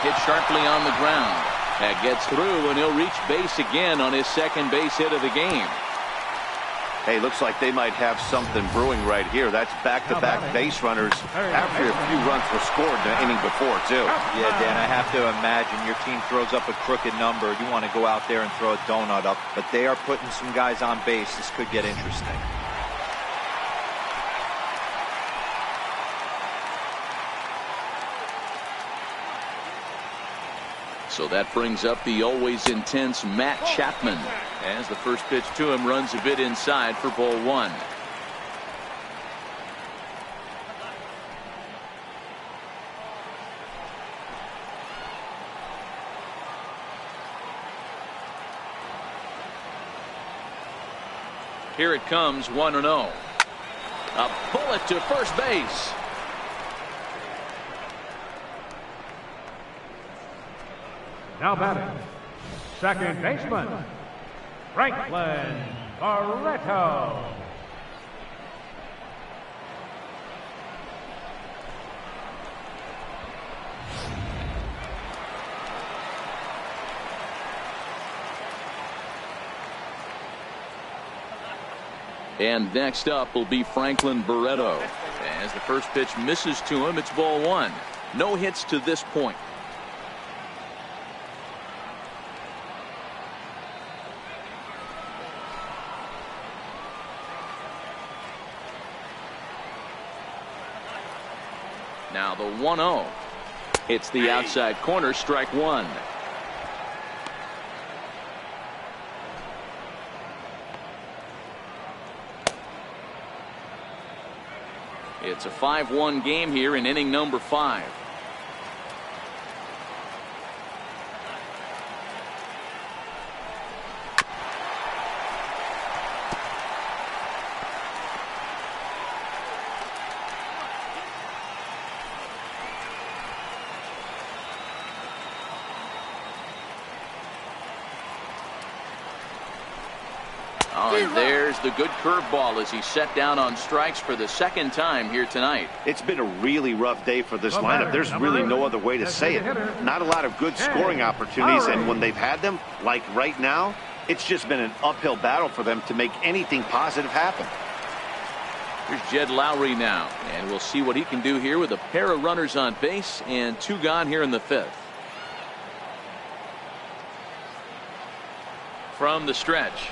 Speaker 1: Hit sharply on the ground. That gets through, and he'll reach base again on his second base hit of the game.
Speaker 2: Hey, looks like they might have something brewing right here. That's back-to-back base runners after a few runs were scored in the inning before, too.
Speaker 4: Yeah, Dan, I have to imagine your team throws up a crooked number. You want to go out there and throw a donut up, but they are putting some guys on base. This could get interesting.
Speaker 1: So that brings up the always intense Matt Chapman as the first pitch to him runs a bit inside for ball one. Here it comes, 1-0. A bullet to first base.
Speaker 3: Now batting, second baseman, Franklin Barreto.
Speaker 1: And next up will be Franklin Barreto. As the first pitch misses to him, it's ball one. No hits to this point. Now the 1-0. It's the outside corner, strike one. It's a 5-1 game here in inning number 5. Oh, and there's the good curveball as he set down on strikes for the second time here tonight.
Speaker 2: It's been a really rough day for this lineup. There's really no other way to say it. Not a lot of good scoring opportunities, and when they've had them, like right now, it's just been an uphill battle for them to make anything positive happen.
Speaker 1: Here's Jed Lowry now, and we'll see what he can do here with a pair of runners on base and 2 gone here in the 5th. From the stretch.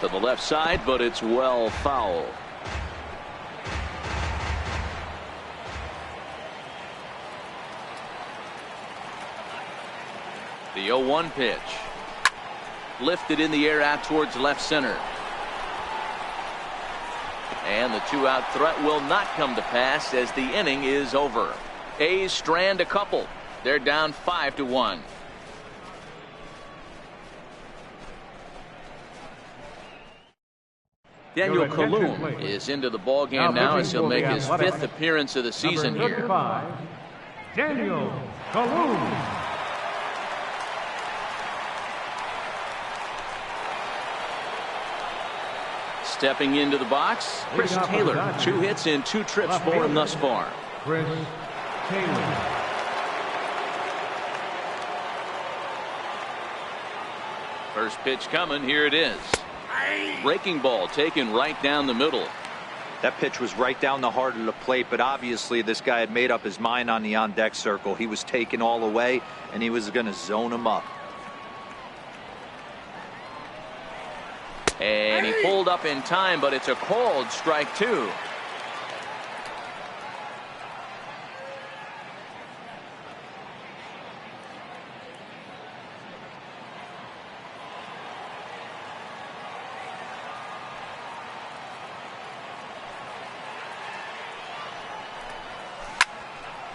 Speaker 1: To the left side, but it's well foul. The 0-1 pitch. Lifted in the air out towards left center. And the 2-out threat will not come to pass as the inning is over. A's strand a couple. They're down 5-1. Daniel Kalum is into the ball game now as he'll make his 5th appearance of the season here.
Speaker 3: Daniel Kalum.
Speaker 1: Stepping into the box, Chris Taylor. 2 hits in 2 trips for him thus far.
Speaker 3: Chris Taylor.
Speaker 1: First pitch coming. Here it is. Breaking ball taken right down the middle.
Speaker 4: That pitch was right down the heart of the plate, but obviously this guy had made up his mind on the on-deck circle. He was taken all the way, and he was going to zone him up.
Speaker 1: And he pulled up in time, but it's a called strike 2.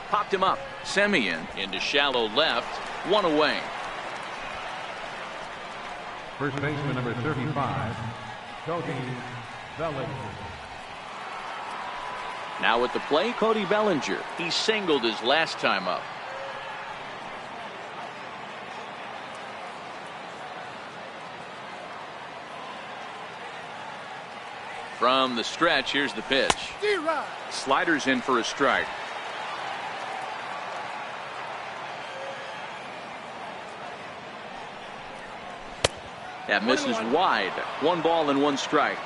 Speaker 1: Popped him up. Semien into shallow left. 1 away.
Speaker 3: First baseman number 35, Cody Bellinger.
Speaker 1: Now at the plate, Cody Bellinger. He singled his last time up. From the stretch, here's the pitch. Sliders in for a strike. That misses wide. 1 ball and 1 strike.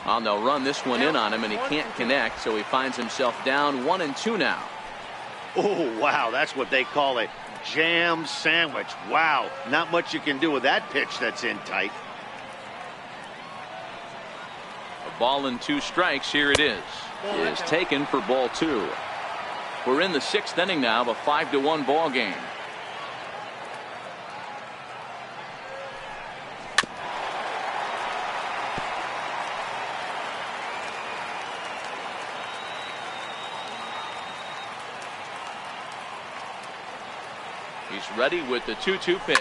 Speaker 1: Well, they'll run this one in on him, and he can't connect, so he finds himself down 1-2 now.
Speaker 2: Oh, wow, that's what they call a jam sandwich. Wow, not much you can do with that pitch that's in tight.
Speaker 1: A ball and 2 strikes. Here it is. It is taken for ball 2. We're in the 6th inning now of a 5-1 ball game. He's ready with the 2-2 pitch.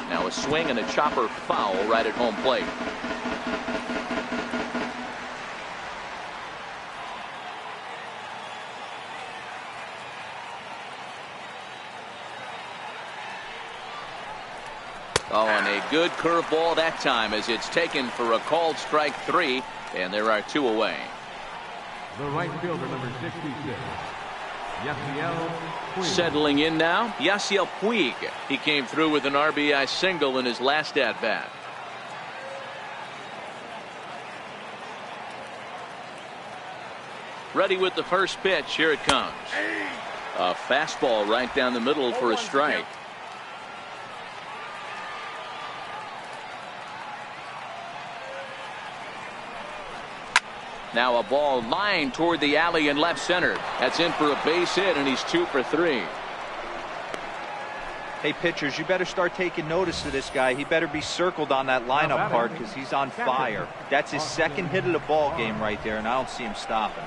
Speaker 1: Now a swing and a chopper foul right at home plate. Oh, and a good curveball that time as it's taken for a called strike 3, and there are 2 away.
Speaker 3: The right fielder, number 66, Yasiel Puig.
Speaker 1: Settling in now, Yasiel Puig. He came through with an RBI single in his last at-bat. Ready with the first pitch. Here it comes. A fastball right down the middle for a strike. Now a ball lined toward the alley in left center. That's in for a base hit, and he's 2 for 3.
Speaker 4: Hey, pitchers, you better start taking notice of this guy. He better be circled on that lineup card because he's on fire. That's his second hit of the ball game right there, and I don't see him stopping.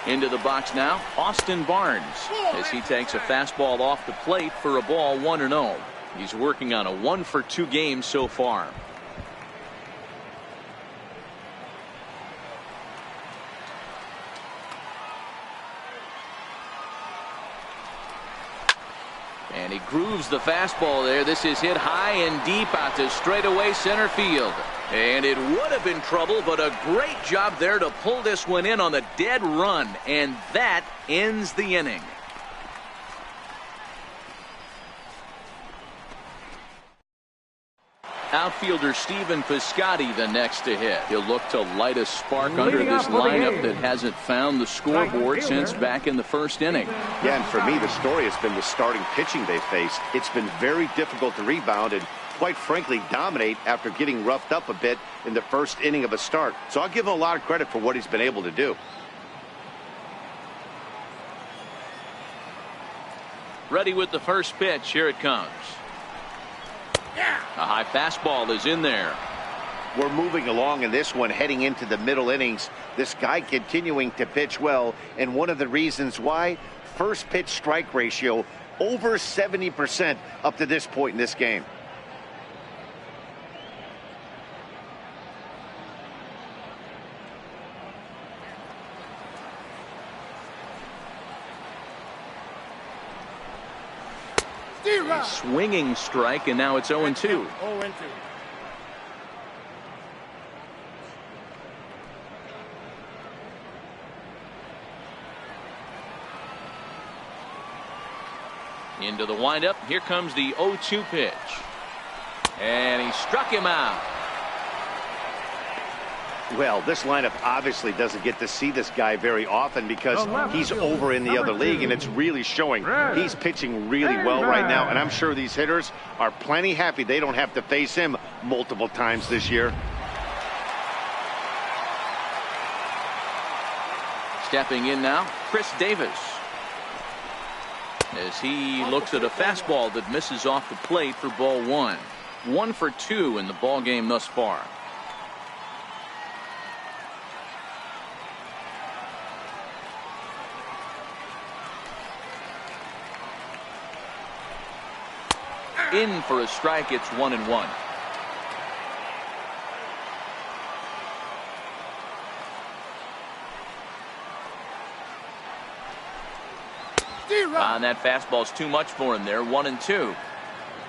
Speaker 1: Into the box now, Austin Barnes, as he takes a fastball off the plate for a ball 1-0. He's working on a 1-for-2 game so far. And he grooves the fastball there. This is hit high and deep out to straightaway center field. And it would have been trouble, but a great job there to pull this one in on the dead run. And that ends the inning. Outfielder Stephen Piscotty the next to hit. He'll look to light a spark under this lineup that hasn't found the scoreboard since back in the first inning.
Speaker 2: Yeah, and for me, the story has been the starting pitching they faced. It's been very difficult to rebound and, quite frankly, dominate after getting roughed up a bit in the first inning of a start. So I'll give him a lot of credit for what he's been able to do.
Speaker 1: Ready with the first pitch. Here it comes. A high fastball is in there.
Speaker 2: We're moving along in this one, heading into the middle innings. This guy continuing to pitch well, and one of the reasons why, first pitch strike ratio over 70% up to this point in this game.
Speaker 1: A swinging strike, and now it's 0-2.
Speaker 6: 0-2.
Speaker 1: Into the windup. Here comes the 0-2 pitch. And he struck him out.
Speaker 2: Well, this lineup obviously doesn't get to see this guy very often because he's over in the other league, and it's really showing. He's pitching really well right now, and I'm sure these hitters are plenty happy they don't have to face him multiple times this year.
Speaker 1: Stepping in now, Chris Davis, as he looks at a fastball that misses off the plate for ball 1. 1 for 2 in the ball game thus far. In for a strike. It's 1-1. And that fastball's too much for him there. 1-2.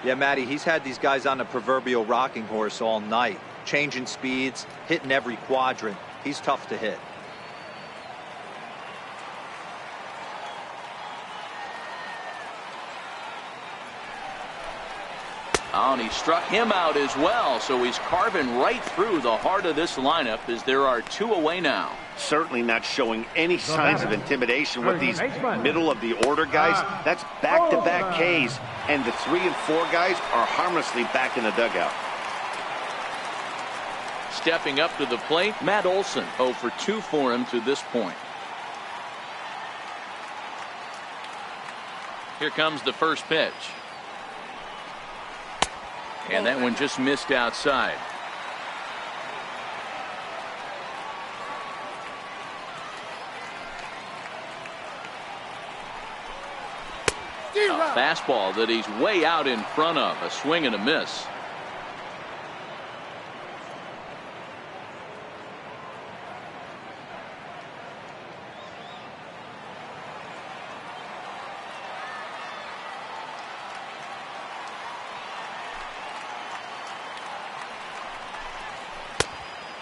Speaker 4: Yeah, Matty, he's had these guys on the proverbial rocking horse all night, changing speeds, hitting every quadrant. He's tough to hit.
Speaker 1: Oh, and he struck him out as well, so he's carving right through the heart of this lineup as there are 2 away now.
Speaker 2: Certainly not showing any signs of intimidation with these middle of the order guys. That's back-to-back Ks, and the 3 and 4 guys are harmlessly back in the dugout.
Speaker 1: Stepping up to the plate, Matt Olson. 0 for 2 for him to this point. Here comes the first pitch. And that one just missed outside. A fastball that he's way out in front of. A swing and a miss.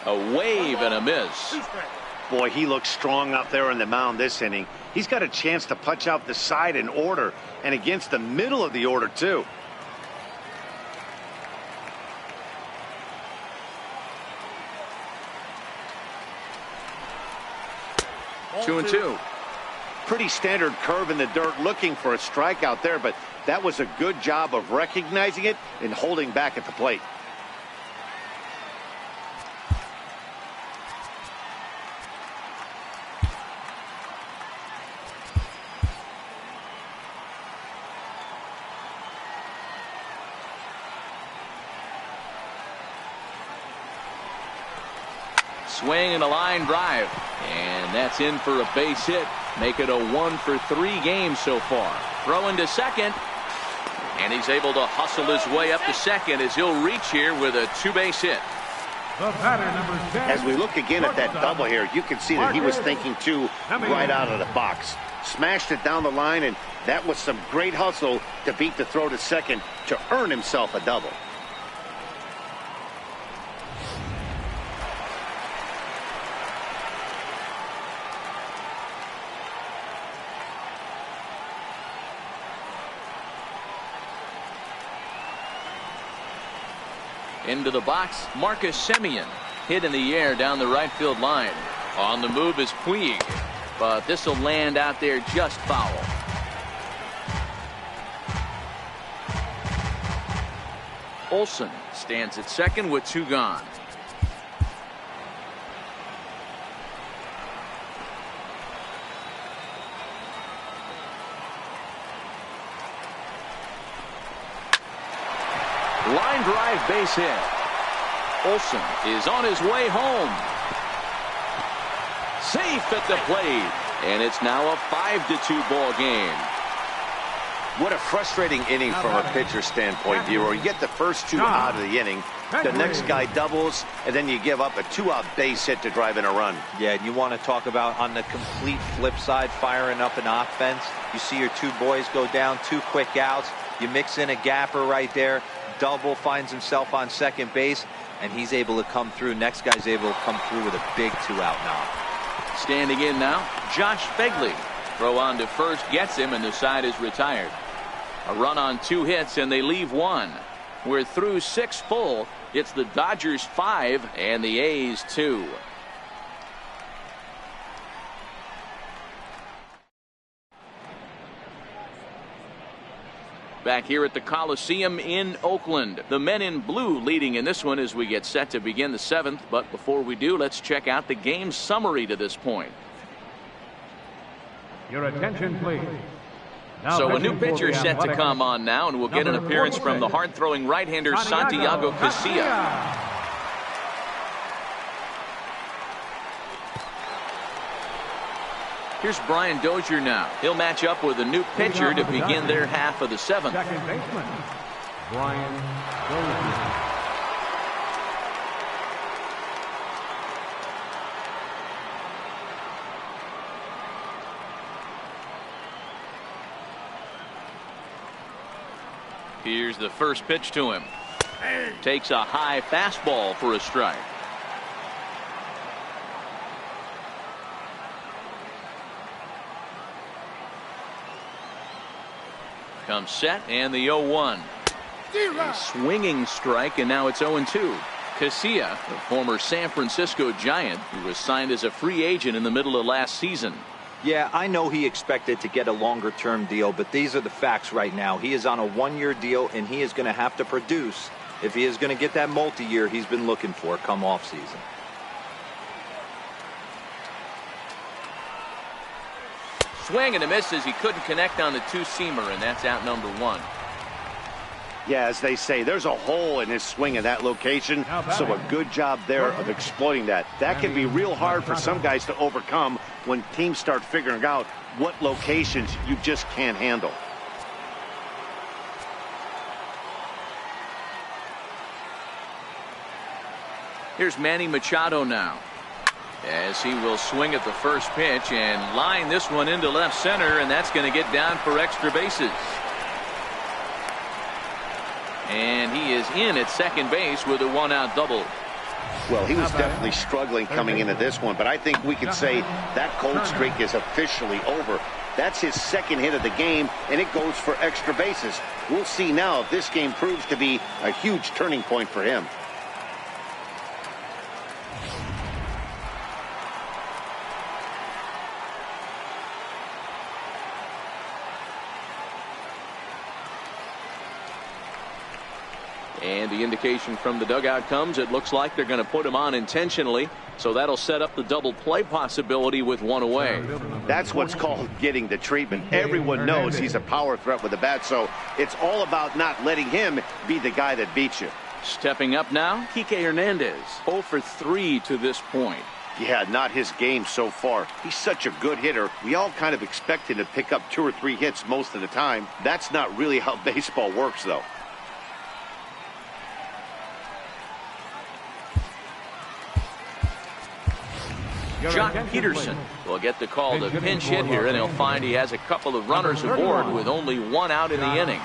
Speaker 1: A wave and a miss.
Speaker 2: Boy, he looks strong out there on the mound this inning. He's got a chance to punch out the side in order and against the middle of the order, too.
Speaker 1: 2-2.
Speaker 2: Pretty standard curve in the dirt, looking for a strikeout there, but that was a good job of recognizing it and holding back at the plate.
Speaker 1: Swing and a line drive. And that's in for a base hit. Make it a 1-for-3 game so far. Throwing to second. And he's able to hustle his way up to second as he'll reach here with a 2-base hit.
Speaker 3: The batter, number 10.
Speaker 2: As we look again at that double here, you can see that he was thinking too right out of the box. Smashed it down the line, and that was some great hustle to beat the throw to second to earn himself a double.
Speaker 1: Into the box, Marcus Semien. Hit in the air down the right field line. On the move is Puig. But this will land out there just foul. Olsen stands at second with 2 gone. Line drive base hit. Olsen is on his way home. Safe at the plate. And it's now a 5-2 ball game.
Speaker 2: What a frustrating inning from a pitcher standpoint, Hero. You get the first 2 out of the inning. The next guy doubles, and then you give up a 2-out base hit to drive in a run.
Speaker 4: Yeah, and you want to talk about on the complete flip side, firing up an offense. You see your 2 boys go down, 2 quick outs. You mix in a gapper right there. Double, finds himself on second base, and he's able to come through. Next guy's able to come through with a big 2-out knock.
Speaker 1: Standing in now, Josh Begley. Throw on to first, gets him, and the side is retired. A run on 2 hits, and they leave 1. We're through 6 full. It's the Dodgers 5 and the A's 2. Back here at the Coliseum in Oakland. The men in blue leading in this one as we get set to begin the 7th. But before we do, let's check out the game summary to this point.
Speaker 3: Your attention, please. Now
Speaker 1: So a new
Speaker 3: pitching for
Speaker 1: pitcher
Speaker 3: the
Speaker 1: set to
Speaker 3: Athletics,
Speaker 1: come on now, and we'll get an
Speaker 3: number
Speaker 1: appearance from the
Speaker 3: 46,
Speaker 1: hard-throwing right-hander Santiago Casilla. Here's Brian Dozier now. He'll match up with a new pitcher to begin their half of the 7th.
Speaker 3: Second baseman, Brian Dozier.
Speaker 1: Here's the first pitch to him. Takes a high fastball for a strike. Comes set, and the 0-1. A swinging strike, and now it's 0-2. Casilla, the former San Francisco Giant, who was signed as a free agent in the middle of last season.
Speaker 4: Yeah, I know he expected to get a longer-term deal, but these are the facts right now. He is on a 1-year deal, and he is going to have to produce if he is going to get that multi-year he's been looking for come off-season.
Speaker 1: Swing and a miss as he couldn't connect on the 2-seamer, and that's out number 1.
Speaker 2: Yeah, as they say, there's a hole in his swing in that location, so a good job there of exploiting that. That can be real hard for some guys to overcome when teams start figuring out what locations you just can't handle.
Speaker 1: Here's Manny Machado now, as he will swing at the first pitch and line this one into left center, and that's going to get down for extra bases. And he is in at second base with a 1-out double.
Speaker 2: Well, he was definitely struggling coming into this one, but I think we could say that cold streak is officially over. That's his second hit of the game, and it goes for extra bases. We'll see now if this game proves to be a huge turning point for him.
Speaker 1: And the indication from the dugout comes, it looks like they're going to put him on intentionally. So that'll set up the double play possibility with one away.
Speaker 2: That's what's called getting the treatment. Everyone knows he's a power threat with the bat, so it's all about not letting him be the guy that beats you.
Speaker 1: Stepping up now, Kike Hernandez, 0 for 3 to this point.
Speaker 2: Yeah, not his game so far. He's such a good hitter. We all kind of expect him to pick up 2 or 3 hits most of the time. That's not really how baseball works, though.
Speaker 1: Jock Peterson will get the call to pinch hit here, and he'll find he has a couple of runners aboard with only 1 out in the inning.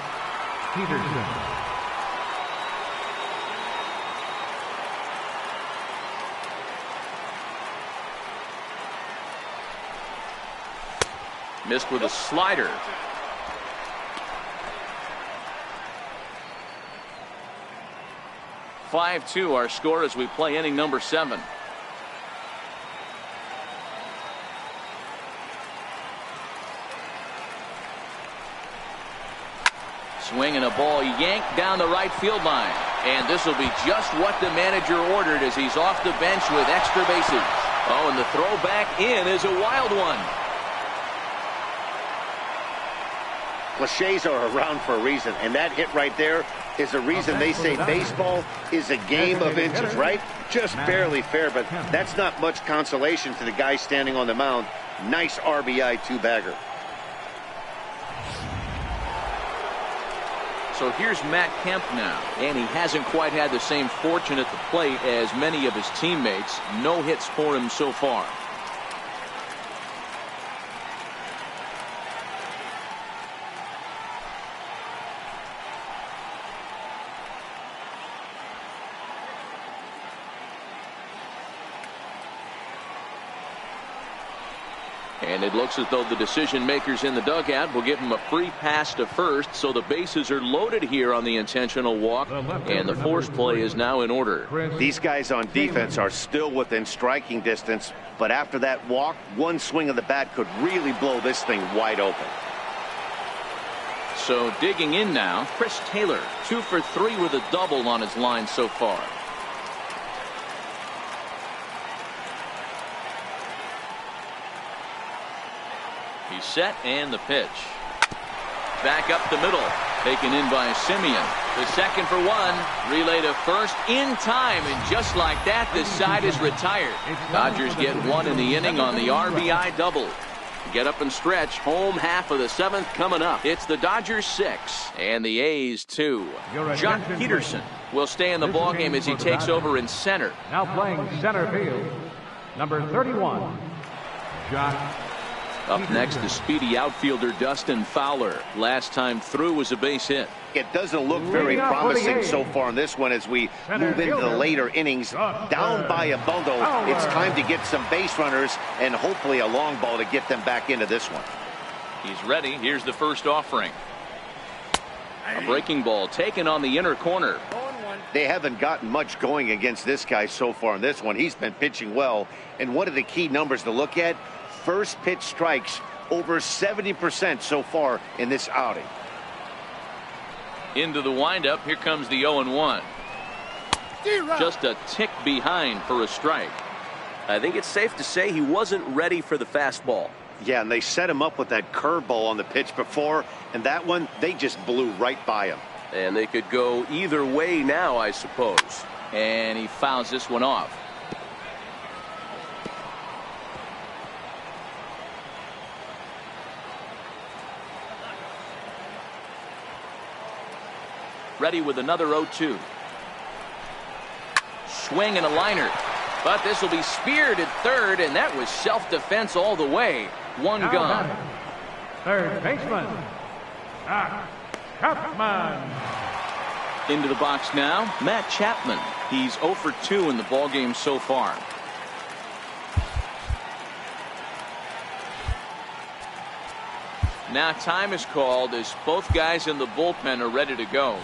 Speaker 1: Missed with a slider. (5-2) our score as we play inning number 7. Swing and a ball yanked down the right field line. And this will be just what the manager ordered as he's off the bench with extra bases. Oh, and the throw back in is a wild one.
Speaker 2: Cliches are around for a reason, and that hit right there is a reason they say baseball is a game of inches, right? Just barely fair, but that's not much consolation to the guy standing on the mound. Nice RBI two-bagger.
Speaker 1: So here's Matt Kemp now, and he hasn't quite had the same fortune at the plate as many of his teammates. No hits for him so far. And it looks as though the decision makers in the dugout will give him a free pass to first, so the bases are loaded here on the intentional walk, and the force play is now in order.
Speaker 2: These guys on defense are still within striking distance, but after that walk, one swing of the bat could really blow this thing wide open.
Speaker 1: So digging in now, Chris Taylor, 2 for 3 with a double on his line so far. He's set, and the pitch. Back up the middle, taken in by Simeon. The second for 1, relay to first in time, and just like that, this side is retired. Dodgers get 1 in the inning on the RBI double. Get up and stretch. Home half of the 7th coming up. It's the Dodgers 6 and the A's 2. Jock Peterson will stay in the ballgame as he takes over in center.
Speaker 3: Now playing center field, number 31, Jock.
Speaker 1: Up next, the speedy outfielder Dustin Fowler. Last time through was a base hit.
Speaker 2: It doesn't look very promising so far in this one as we move into the later innings. Down by a bundle, it's time to get some base runners and hopefully a long ball to get them back into this one.
Speaker 1: He's ready. Here's the first offering. A breaking ball taken on the inner corner.
Speaker 2: They haven't gotten much going against this guy so far in this one. He's been pitching well, and one of the key numbers to look at, first pitch strikes, over 70% so far in this outing.
Speaker 1: Into the windup. Here comes the 0-1. Just a tick behind for a strike. I think it's safe to say he wasn't ready for the fastball.
Speaker 2: Yeah, and they set him up with that curveball on the pitch before, and that one, they just blew right by him.
Speaker 5: And they could go either way now, I suppose.
Speaker 1: And he fouls this one off. Ready with another 0-2. Swing and a liner. But this will be speared at third, and that was self-defense all the way. One gone.
Speaker 3: Third baseman, Chapman.
Speaker 1: Into the box now, Matt Chapman. He's 0 for 2 in the ballgame so far. Now time is called as both guys in the bullpen are ready to go.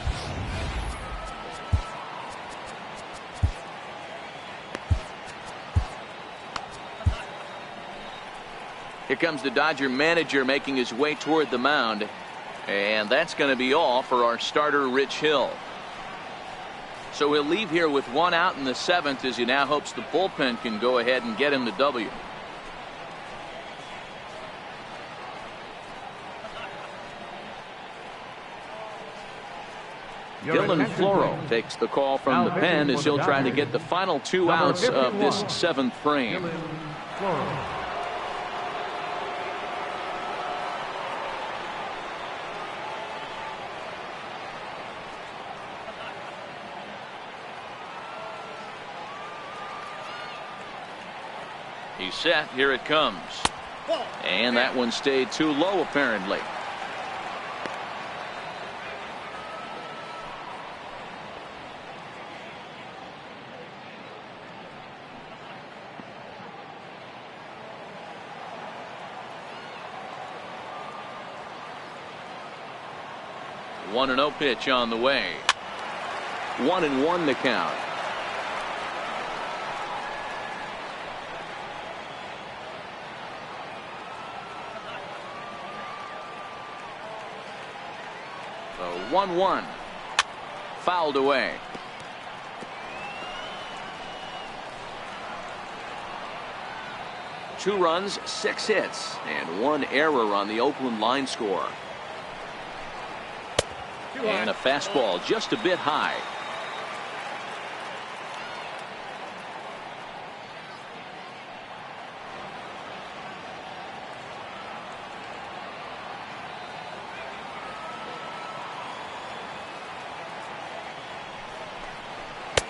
Speaker 1: Here comes the Dodger manager making his way toward the mound. And that's going to be all for our starter, Rich Hill. So he'll leave here with 1 out in the 7th as he now hopes the bullpen can go ahead and get him the W. Dylan Floro takes the call from the pen as he'll try to get the final 2 outs of this 7th frame. He's set. Here it comes. And that one stayed too low, apparently. One and 0 pitch on the way. 1-1 the count. So 1-1. Fouled away. Two runs, 6 hits, and 1 error on the Oakland line score. And a fastball just a bit high.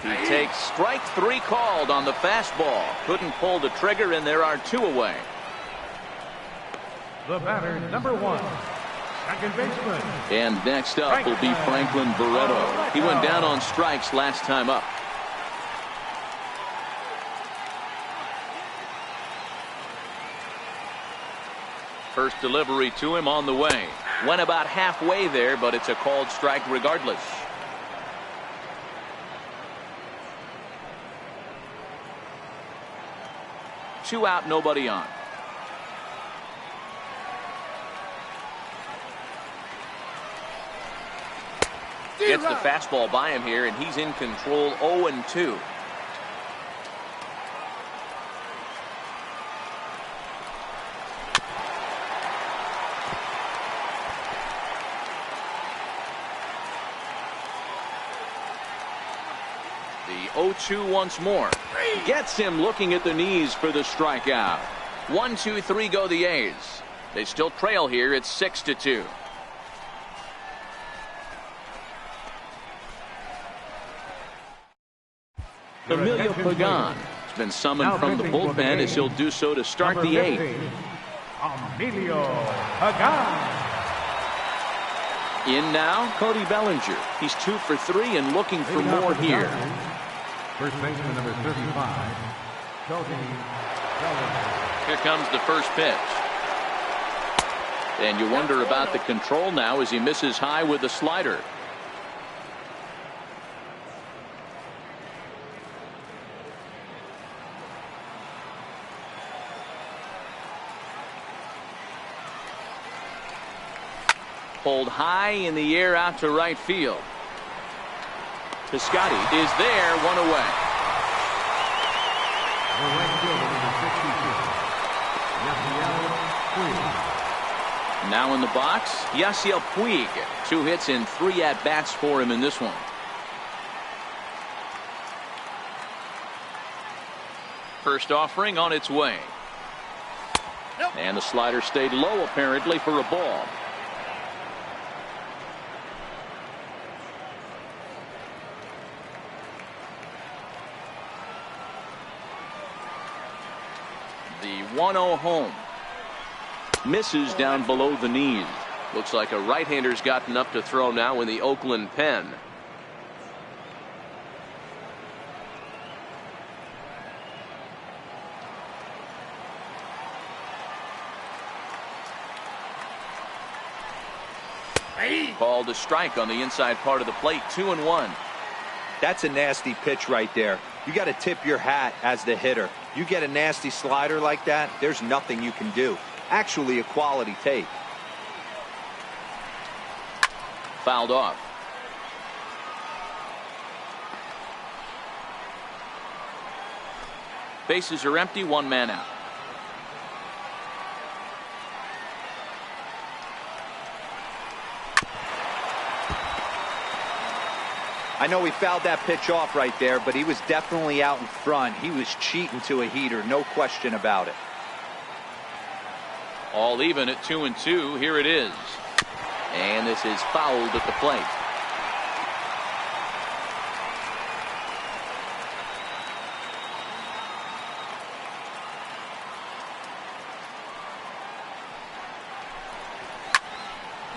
Speaker 1: He takes strike 3 called on the fastball. Couldn't pull the trigger, and there are 2 away.
Speaker 3: The batter, number 1. Second baseman.
Speaker 1: And next up will be Franklin Barreto. He went down on strikes last time up. First delivery to him on the way. Went about halfway there, but it's a called strike regardless. Two out, nobody on. Gets the fastball by him here, and he's in control. 0-2. The 0-2 once more. Gets him looking at the knees for the strikeout. 1-2-3 go the A's. They still trail here. It's 6-2. Emilio Pagan has been summoned from the bullpen as he'll do so to start the 8th.
Speaker 3: Emilio Pagan.
Speaker 1: In now, Cody Bellinger. He's 2 for 3 and looking for more here.
Speaker 3: First baseman number 35, Cody Bellinger.
Speaker 1: Here comes the first pitch. And you wonder about the control now as he misses high with the slider. Pulled high in the air out to right field. Piscotty is there, 1 away.
Speaker 3: The right fielder, number 62,
Speaker 1: Now in the box, Yasiel Puig. 2 hits and 3 at-bats for him in this one. First offering on its way. And the slider stayed low apparently for a ball. The 1-0 home. Misses down below the knees. Looks like a right-hander's gotten up to throw now in the Oakland pen. Called a strike on the inside part of the plate. 2-1.
Speaker 4: That's a nasty pitch right there. You got to tip your hat as the hitter. You get a nasty slider like that, there's nothing you can do. Actually, a quality take.
Speaker 1: Fouled off. Bases are empty, one man out.
Speaker 4: I know he fouled that pitch off right there, but he was definitely out in front. He was cheating to a heater, no question about it.
Speaker 1: All even at 2-2. Here it is. And this is fouled at the plate.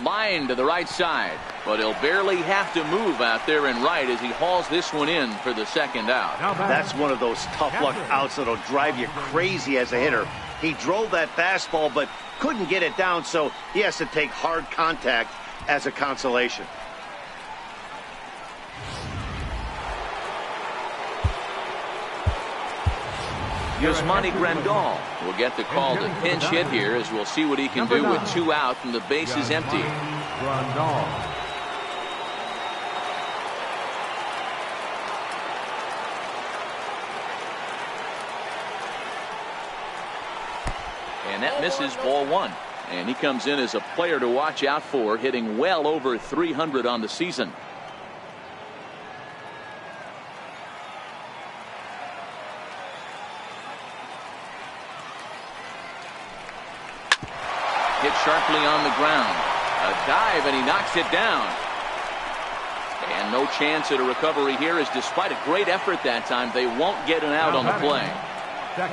Speaker 1: Line to the right side, but he'll barely have to move out there and right as he hauls this one in for the second out.
Speaker 2: That's one of those tough luck outs that'll drive you crazy as a hitter. He drove that fastball but couldn't get it down, so he has to take hard contact as a consolation.
Speaker 1: Yasmani Grandal will get the call to pinch hit here, as we'll see what he can do with 2 out and the bases empty. And that misses, ball 1. And he comes in as a player to watch out for, hitting well over 300 on the season. Hit sharply on the ground. A dive, and he knocks it down. And no chance at a recovery here, as despite a great effort that time, they won't get an out on the play.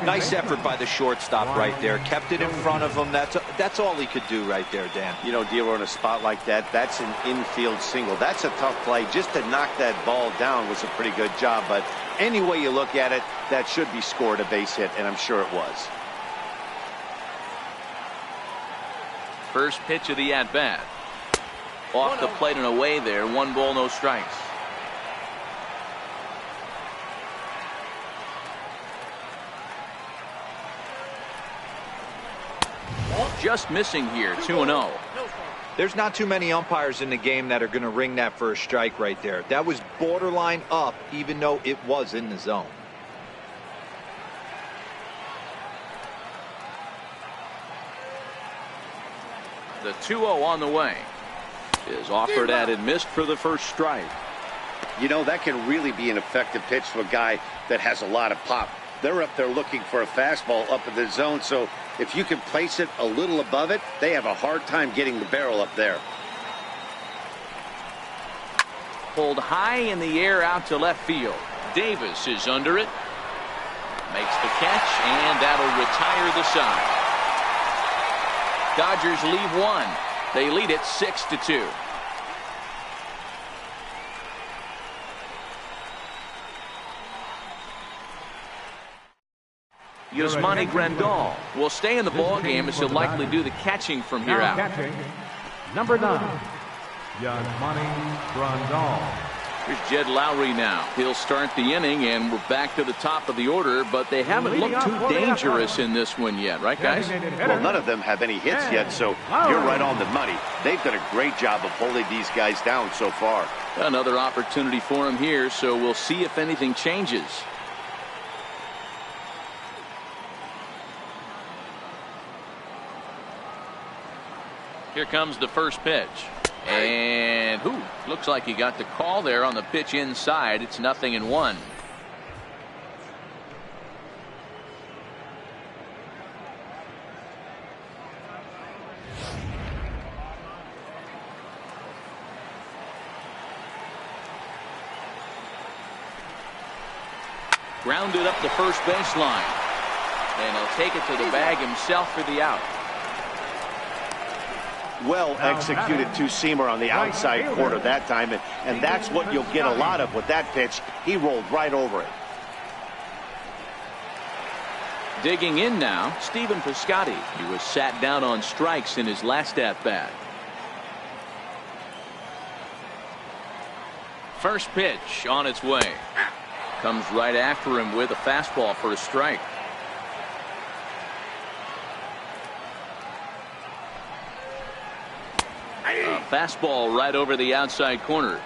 Speaker 4: Nice effort by the shortstop right there. Kept it in front of him. That's all he could do right there, Dan.
Speaker 2: You know, D'Lo, in a spot like that, that's an infield single. That's a tough play. Just to knock that ball down was a pretty good job. But any way you look at it, that should be scored a base hit, and I'm sure it was.
Speaker 1: First pitch of the at-bat. Off the plate and away there. 1 ball, no strikes. Just missing here. 2-0.
Speaker 4: There's not too many umpires in the game that are going to ring that for a strike right there. That was borderline up, even though it was in the zone.
Speaker 1: The 2-0 on the way is offered at and missed for the first strike.
Speaker 2: You know, that can really be an effective pitch to a guy that has a lot of pop. They're up there looking for a fastball up in the zone, so if you can place it a little above it, they have a hard time getting the barrel up there.
Speaker 1: Pulled high in the air out to left field. Davis is under it. Makes the catch, and that'll retire the side. Dodgers leave 1. They lead it 6-2. Yasmani Grandal will stay in the ball game, as he'll likely do the catching from here out.
Speaker 3: Catching, number 9, Yasmani Grandal.
Speaker 1: Here's Jed Lowry now. He'll start the inning, and we're back to the top of the order, but they haven't looked too dangerous in this one yet, right, guys?
Speaker 2: Well, none of them have any hits yet, so you're right on the money. They've done a great job of holding these guys down so far.
Speaker 1: Another opportunity for him here, so we'll see if anything changes. Here comes the first pitch. And looks like he got the call there on the pitch inside. It's 0-1. Grounded up the first baseline. And he'll take it to the bag himself for the out.
Speaker 2: Well executed two-seamer on the outside corner that time, and that's what you'll get a lot of with that pitch. He rolled right over it.
Speaker 1: Digging in now, Stephen Piscotty. He was sat down on strikes in his last at-bat. First pitch on its way. Comes right after him with a fastball for a strike. A fastball right over the outside corner.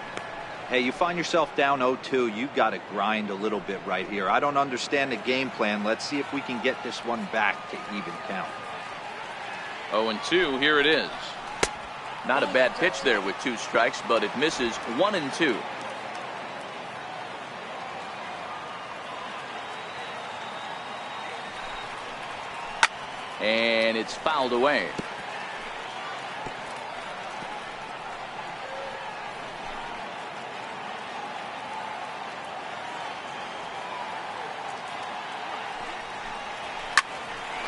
Speaker 4: Hey, you find yourself down 0-2. You got to grind a little bit right here. I don't understand the game plan. Let's see if we can get this one back to even count.
Speaker 1: 0-2. Here it is. Not a bad pitch there with 2 strikes, but it misses 1-2. And it's fouled away.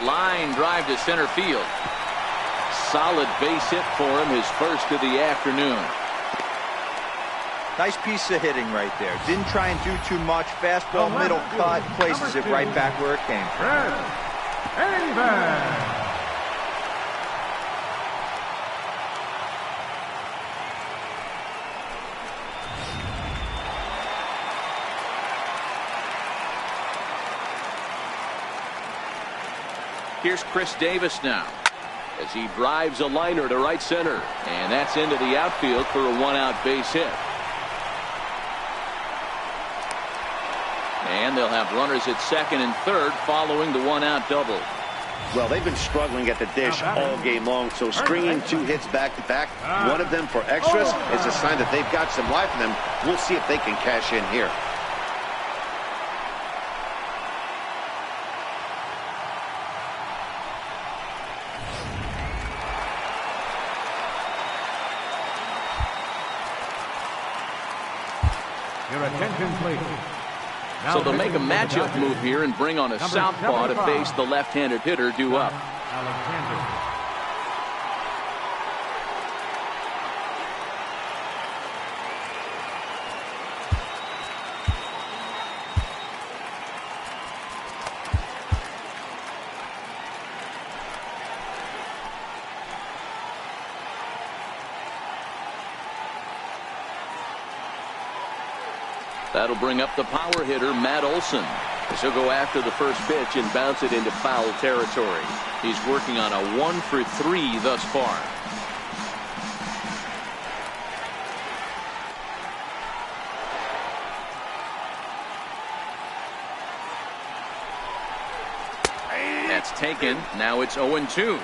Speaker 1: Line drive to center field. Solid base hit for him, his first of the afternoon.
Speaker 4: Nice piece of hitting right there. Didn't try and do too much. Fastball, middle cut, places it right back where it came from.
Speaker 1: Here's Chris Davis now as he drives a liner to right center, and that's into the outfield for a 1-out base hit. And they'll have runners at second and third following the 1-out double.
Speaker 2: Well, they've been struggling at the dish all game long, so stringing 2 hits back-to-back, one of them for extras, is a sign that they've got some life in them. We'll see if they can cash in here.
Speaker 3: Your attention, please.
Speaker 1: So they'll make a matchup move here and bring on a southpaw to face the left-handed hitter due up. That'll bring up the power hitter, Matt Olson, as he'll go after the first pitch and bounce it into foul territory. He's working on a 1 for 3 thus far. That's taken. Now it's 0-2.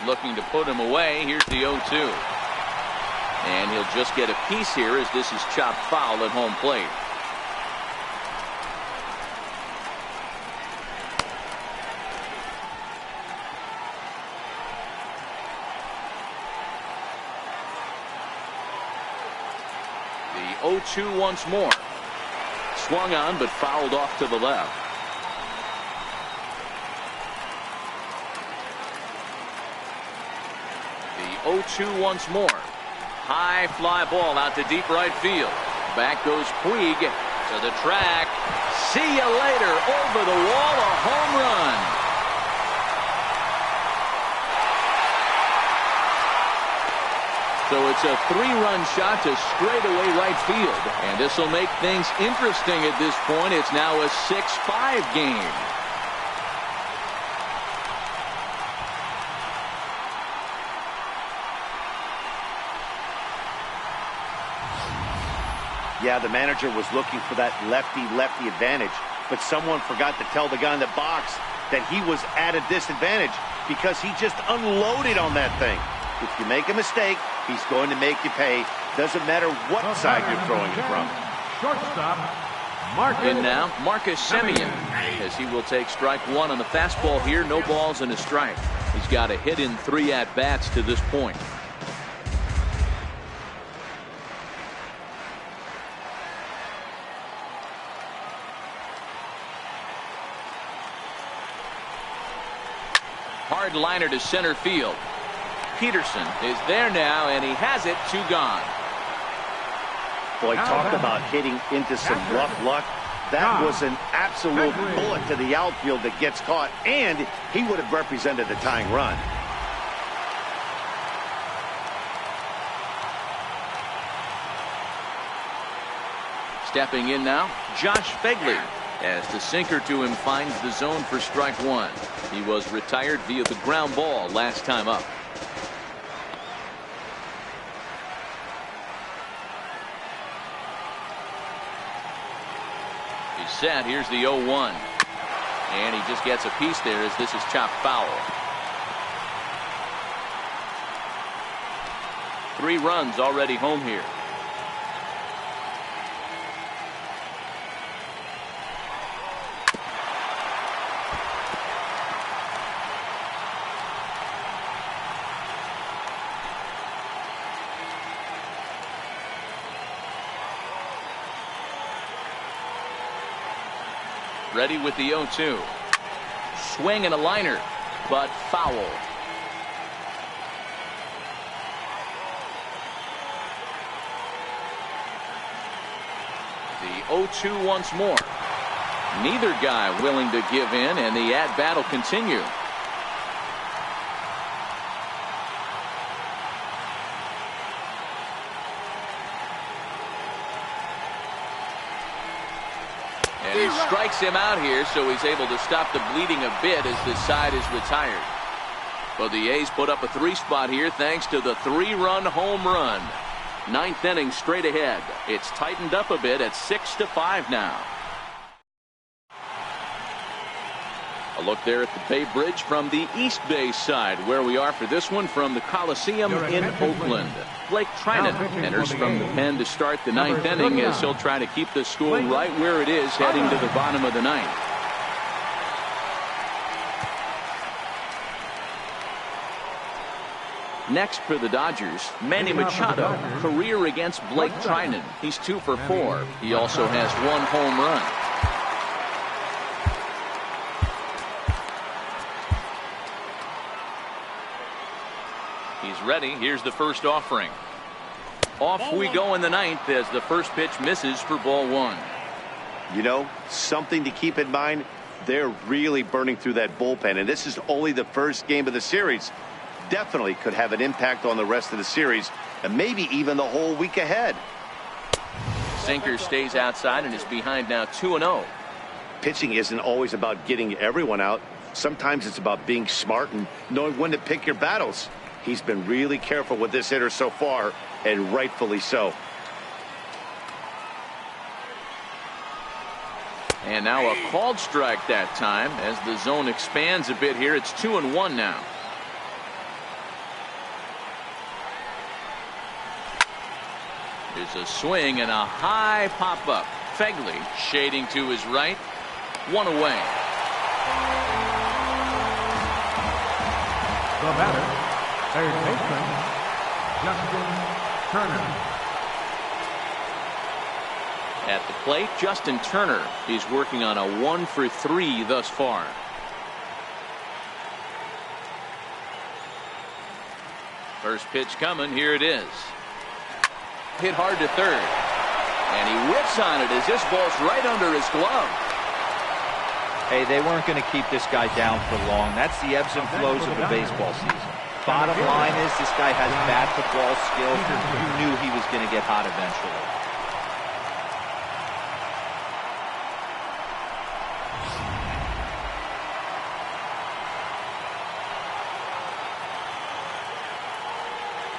Speaker 1: Looking to put him away. Here's the 0-2. And he'll just get a piece here as this is chopped foul at home plate. The 0-2 once more. Swung on but fouled off to the left. The 0-2 once more. High fly ball out to deep right field. Back goes Puig to the track. See you later. Over the wall, a home run. So it's a 3-run shot to straightaway right field. And this will make things interesting at this point. It's now a 6-5 game.
Speaker 2: Yeah, the manager was looking for that lefty-lefty advantage, but someone forgot to tell the guy in the box that he was at a disadvantage because he just unloaded on that thing. If you make a mistake, he's going to make you pay. Doesn't matter what side you're throwing it from.
Speaker 3: Shortstop,
Speaker 1: In now, Marcus Semien, as he will take strike 1 on the fastball here. No balls and a strike. He's got a hit in 3 at-bats to this point. Hard liner to center field. Peterson is there now, and he has it. 2 gone.
Speaker 2: Boy, talk about hitting into some rough luck. That was an absolute bullet to the outfield that gets caught, and he would have represented the tying run.
Speaker 1: Stepping in now, Josh Begley, as the sinker to him finds the zone for strike 1. He was retired via the ground ball last time up. He's set. Here's the 0-1. And he just gets a piece there as this is chopped foul. 3 runs already home here. Ready with the 0-2. Swing and a liner, but foul. The 0-2 once more. Neither guy willing to give in, and the at-bat will continue. And he strikes him out here, so he's able to stop the bleeding a bit as this side is retired. But the A's put up a 3 spot here thanks to the 3-run home run. 9th inning straight ahead. It's tightened up a bit at 6-5 now. A look there at the Bay Bridge from the East Bay side, where we are for this one from the Coliseum in Oakland. Blake Trinan enters from the pen to start the 9th inning as he'll try to keep the score right where it is heading to the bottom of the 9th. Next for the Dodgers, Manny Machado, career against Blake Trinan. He's 2 for 4. He also has 1 home run. He's ready. Here's the first offering. Off we go in the 9th as the first pitch misses for ball 1.
Speaker 2: You know, something to keep in mind, they're really burning through that bullpen, and this is only the first game of the series. Definitely could have an impact on the rest of the series and maybe even the whole week ahead.
Speaker 1: Sinker stays outside and is behind now 2-0.
Speaker 2: Pitching isn't always about getting everyone out. Sometimes it's about being smart and knowing when to pick your battles. He's been really careful with this hitter so far, and rightfully so.
Speaker 1: And now a called strike that time as the zone expands a bit here. It's 2-1 now. There's a swing and a high pop-up. Fegley shading to his right. 1 away.
Speaker 3: The batter, third baseman, Justin Turner.
Speaker 1: At the plate, Justin Turner. He's working on a 1 for 3 thus far. First pitch coming. Here it is. Hit hard to third. And he whips on it as this ball's right under his glove.
Speaker 4: Hey, they weren't going to keep this guy down for long. That's the ebbs and flows of a baseball season. Bottom line is this guy has bat-to-ball skills. You knew he was going to get hot eventually.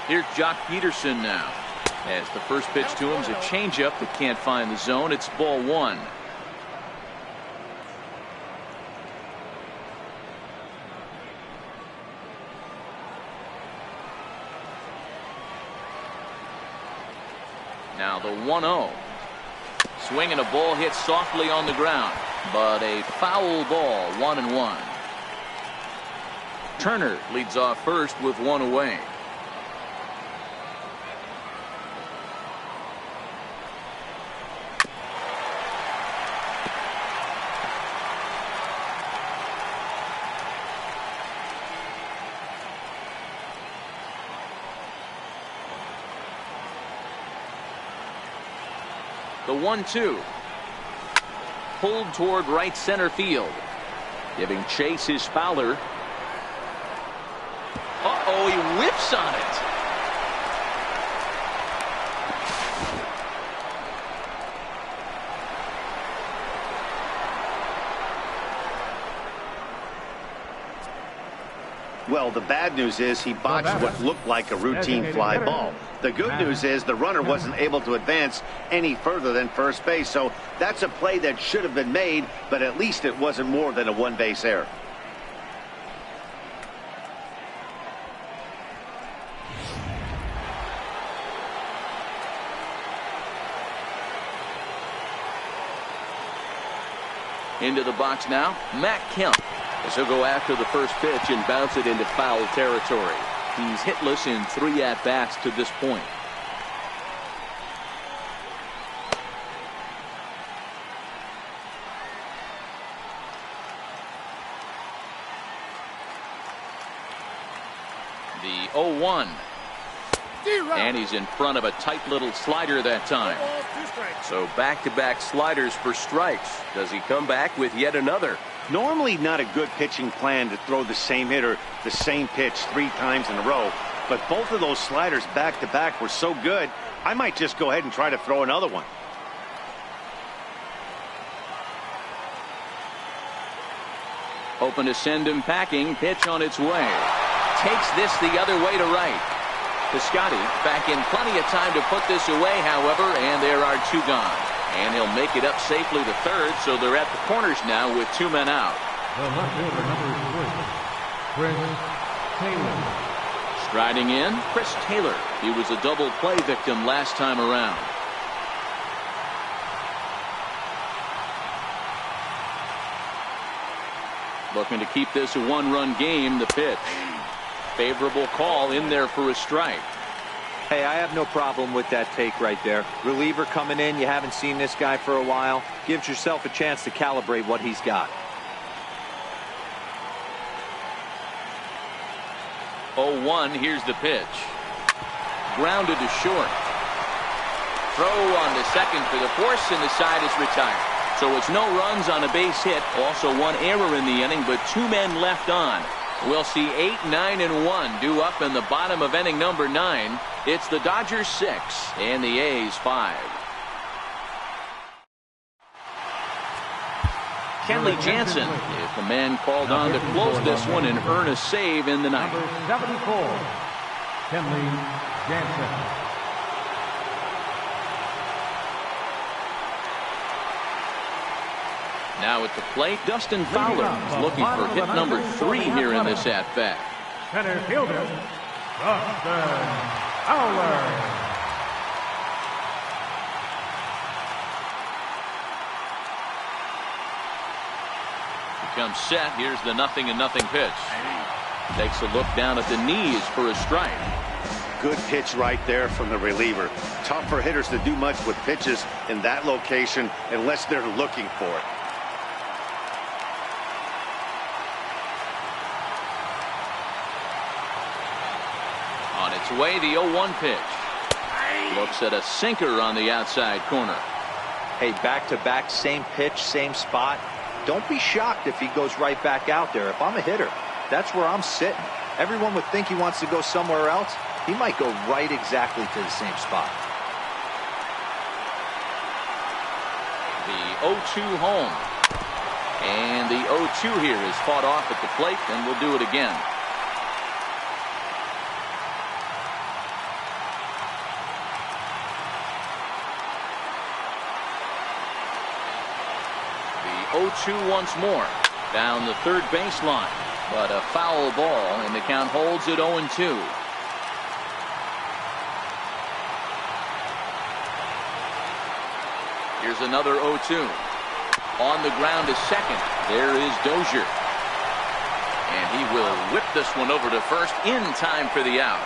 Speaker 1: Here's Jock Peterson now. As the first pitch to him is a changeup that can't find the zone. It's ball 1. Now the 1-0. Swing and a ball hit softly on the ground, but a foul ball. 1-1. Turner leads off first with 1 away. The 1-2. Pulled toward right center field. Giving chase is Fowler. Uh-oh, he whips on it.
Speaker 2: Well, the bad news is he botched what looked like a routine fly ball. The good news is the runner wasn't able to advance any further than first base. So that's a play that should have been made, but at least it wasn't more than a one-base error.
Speaker 1: Into the box now, Matt Kemp. As he'll go after the first pitch and bounce it into foul territory. He's hitless in 3 at-bats to this point. The 0-1. And he's in front of a tight little slider that time.
Speaker 5: So back-to-back sliders for strikes. Does he come back with yet another?
Speaker 2: Normally not a good pitching plan to throw the same hitter the same pitch 3 times in a row, but both of those sliders back-to-back were so good, I might just go ahead and try to throw another one.
Speaker 1: Hoping to send him packing. Pitch on its way. Takes this the other way to right. Piscotty back in plenty of time to put this away, however, and there are 2 gone. And he'll make it up safely to third, so they're at the corners now with 2 men out.
Speaker 3: The left fielder, number 3, Chris Taylor.
Speaker 1: Striding in, Chris Taylor. He was a double play victim last time around. Looking to keep this a 1-run game. The pitch. Favorable call in there for a strike.
Speaker 4: Hey, I have no problem with that take right there. Reliever coming in. You haven't seen this guy for a while. Gives yourself a chance to calibrate what he's got.
Speaker 1: 0-1. Here's the pitch. Grounded to short. Throw on to second for the force, and the side is retired. So it's no runs on a base hit. Also 1 error in the inning, but 2 men left on. We'll see 8, 9, and 1 due up in the bottom of inning number 9. It's the Dodgers 6 and the A's 5. Kenley Jansen is the man called on to close this one and earn a save in the ninth.
Speaker 3: Number 74, Kenley Jansen.
Speaker 1: Now at the plate, Dustin Fowler is looking for hit number 3 here in this at-bat.
Speaker 3: Center fielder, Dustin Fowler.
Speaker 1: Comes set. Here's the 0-0 pitch. Takes a look down at the knees for a strike.
Speaker 2: Good pitch right there from the reliever. Tough for hitters to do much with pitches in that location unless they're looking for it.
Speaker 1: On its way, the 0-1 pitch. Looks at a sinker on the outside corner.
Speaker 4: Hey, back-to-back, same pitch, same spot. Don't be shocked if he goes right back out there. If I'm a hitter, that's where I'm sitting. Everyone would think he wants to go somewhere else. He might go right exactly to the same spot.
Speaker 1: The 0-2 home. And the 0-2 here is fought off at the plate, and we'll do it again. The 0-2 once more. Down the third baseline. But a foul ball, and the count holds at 0-2. Here's another 0-2. On the ground to second. There is Dozier. And he will whip this one over to first in time for the out.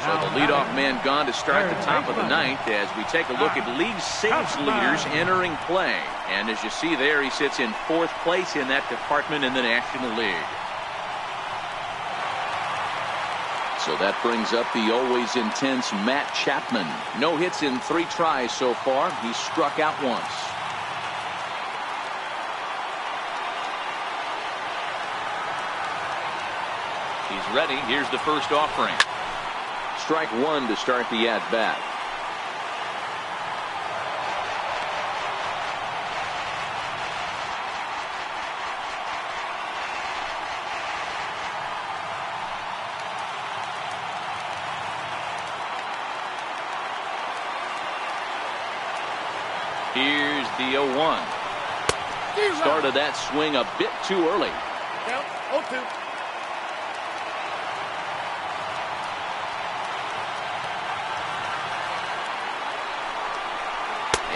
Speaker 1: So the leadoff man gone to start the top of the ninth as we take a look at league saves leaders entering play. And as you see there, he sits in 4th place in that department in the National League. So that brings up the always intense Matt Chapman. No hits in 3 tries so far. He struck out once. He's ready. Here's the first offering. Strike 1 to start the at-bat. Here's the 0-1. Started that swing a bit too early.
Speaker 6: Count 0-2.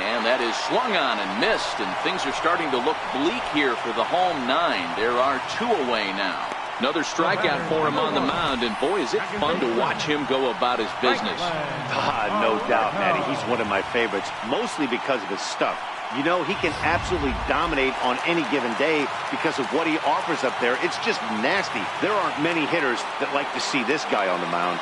Speaker 1: And that is swung on and missed, and things are starting to look bleak here for the home 9. There are 2 away now. Another strikeout for him on the mound, and boy, is it fun to watch him go about his business.
Speaker 2: No doubt, Matty. He's one of my favorites, mostly because of his stuff. You know, he can absolutely dominate on any given day because of what he offers up there. It's just nasty. There aren't many hitters that like to see this guy on the mound.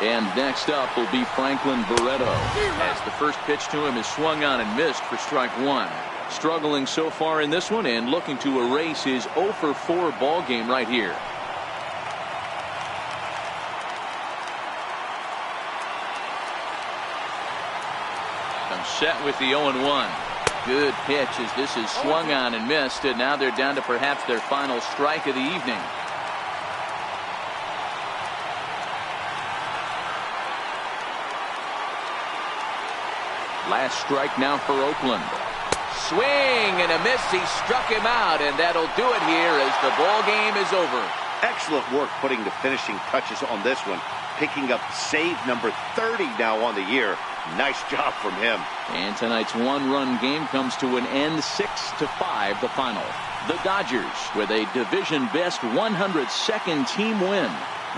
Speaker 1: And next up will be Franklin Barreto, as the first pitch to him is swung on and missed for strike 1. Struggling so far in this one and looking to erase his 0-for-4 ball game right here. Comes set with the 0-1. Good pitch as this is swung on and missed, and now they're down to perhaps their final strike of the evening. Last strike now for Oakland. Swing and a miss. He struck him out, and that'll do it here as the ball game is over.
Speaker 2: Excellent work putting the finishing touches on this one. Picking up save number 30 now on the year. Nice job from him.
Speaker 1: And tonight's 1-run game comes to an end, 6-5 the final. The Dodgers with a division best 102nd team win.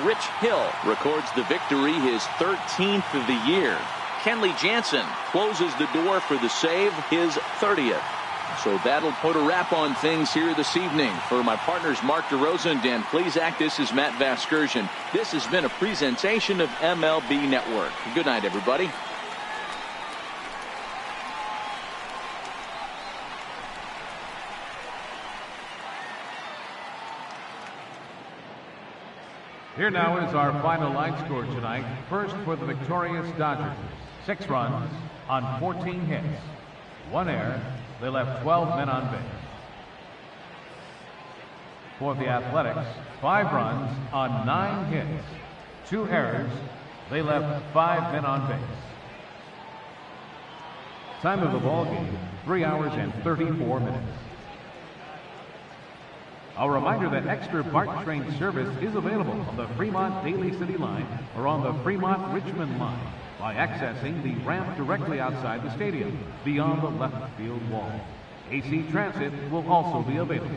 Speaker 1: Rich Hill records the victory, his 13th of the year. Kenley Jansen closes the door for the save, his 30th. So that'll put a wrap on things here this evening. For my partners Mark DeRosa and Dan Plesac, this is Matt Vasgersian. This has been a presentation of MLB Network. Good night, everybody.
Speaker 3: Here now is our final line score tonight. First for the victorious Dodgers. 6 runs on 14 hits. 1 error. They left 12 men on base. For the Athletics, 5 runs on 9 hits. 2 errors. They left 5 men on base. Time of the ball game, 3 hours and 34 minutes. A reminder that extra BART train service is available on the Fremont Daly City line or on the Fremont Richmond line by accessing the ramp directly outside the stadium beyond the left field wall. AC Transit will also be available.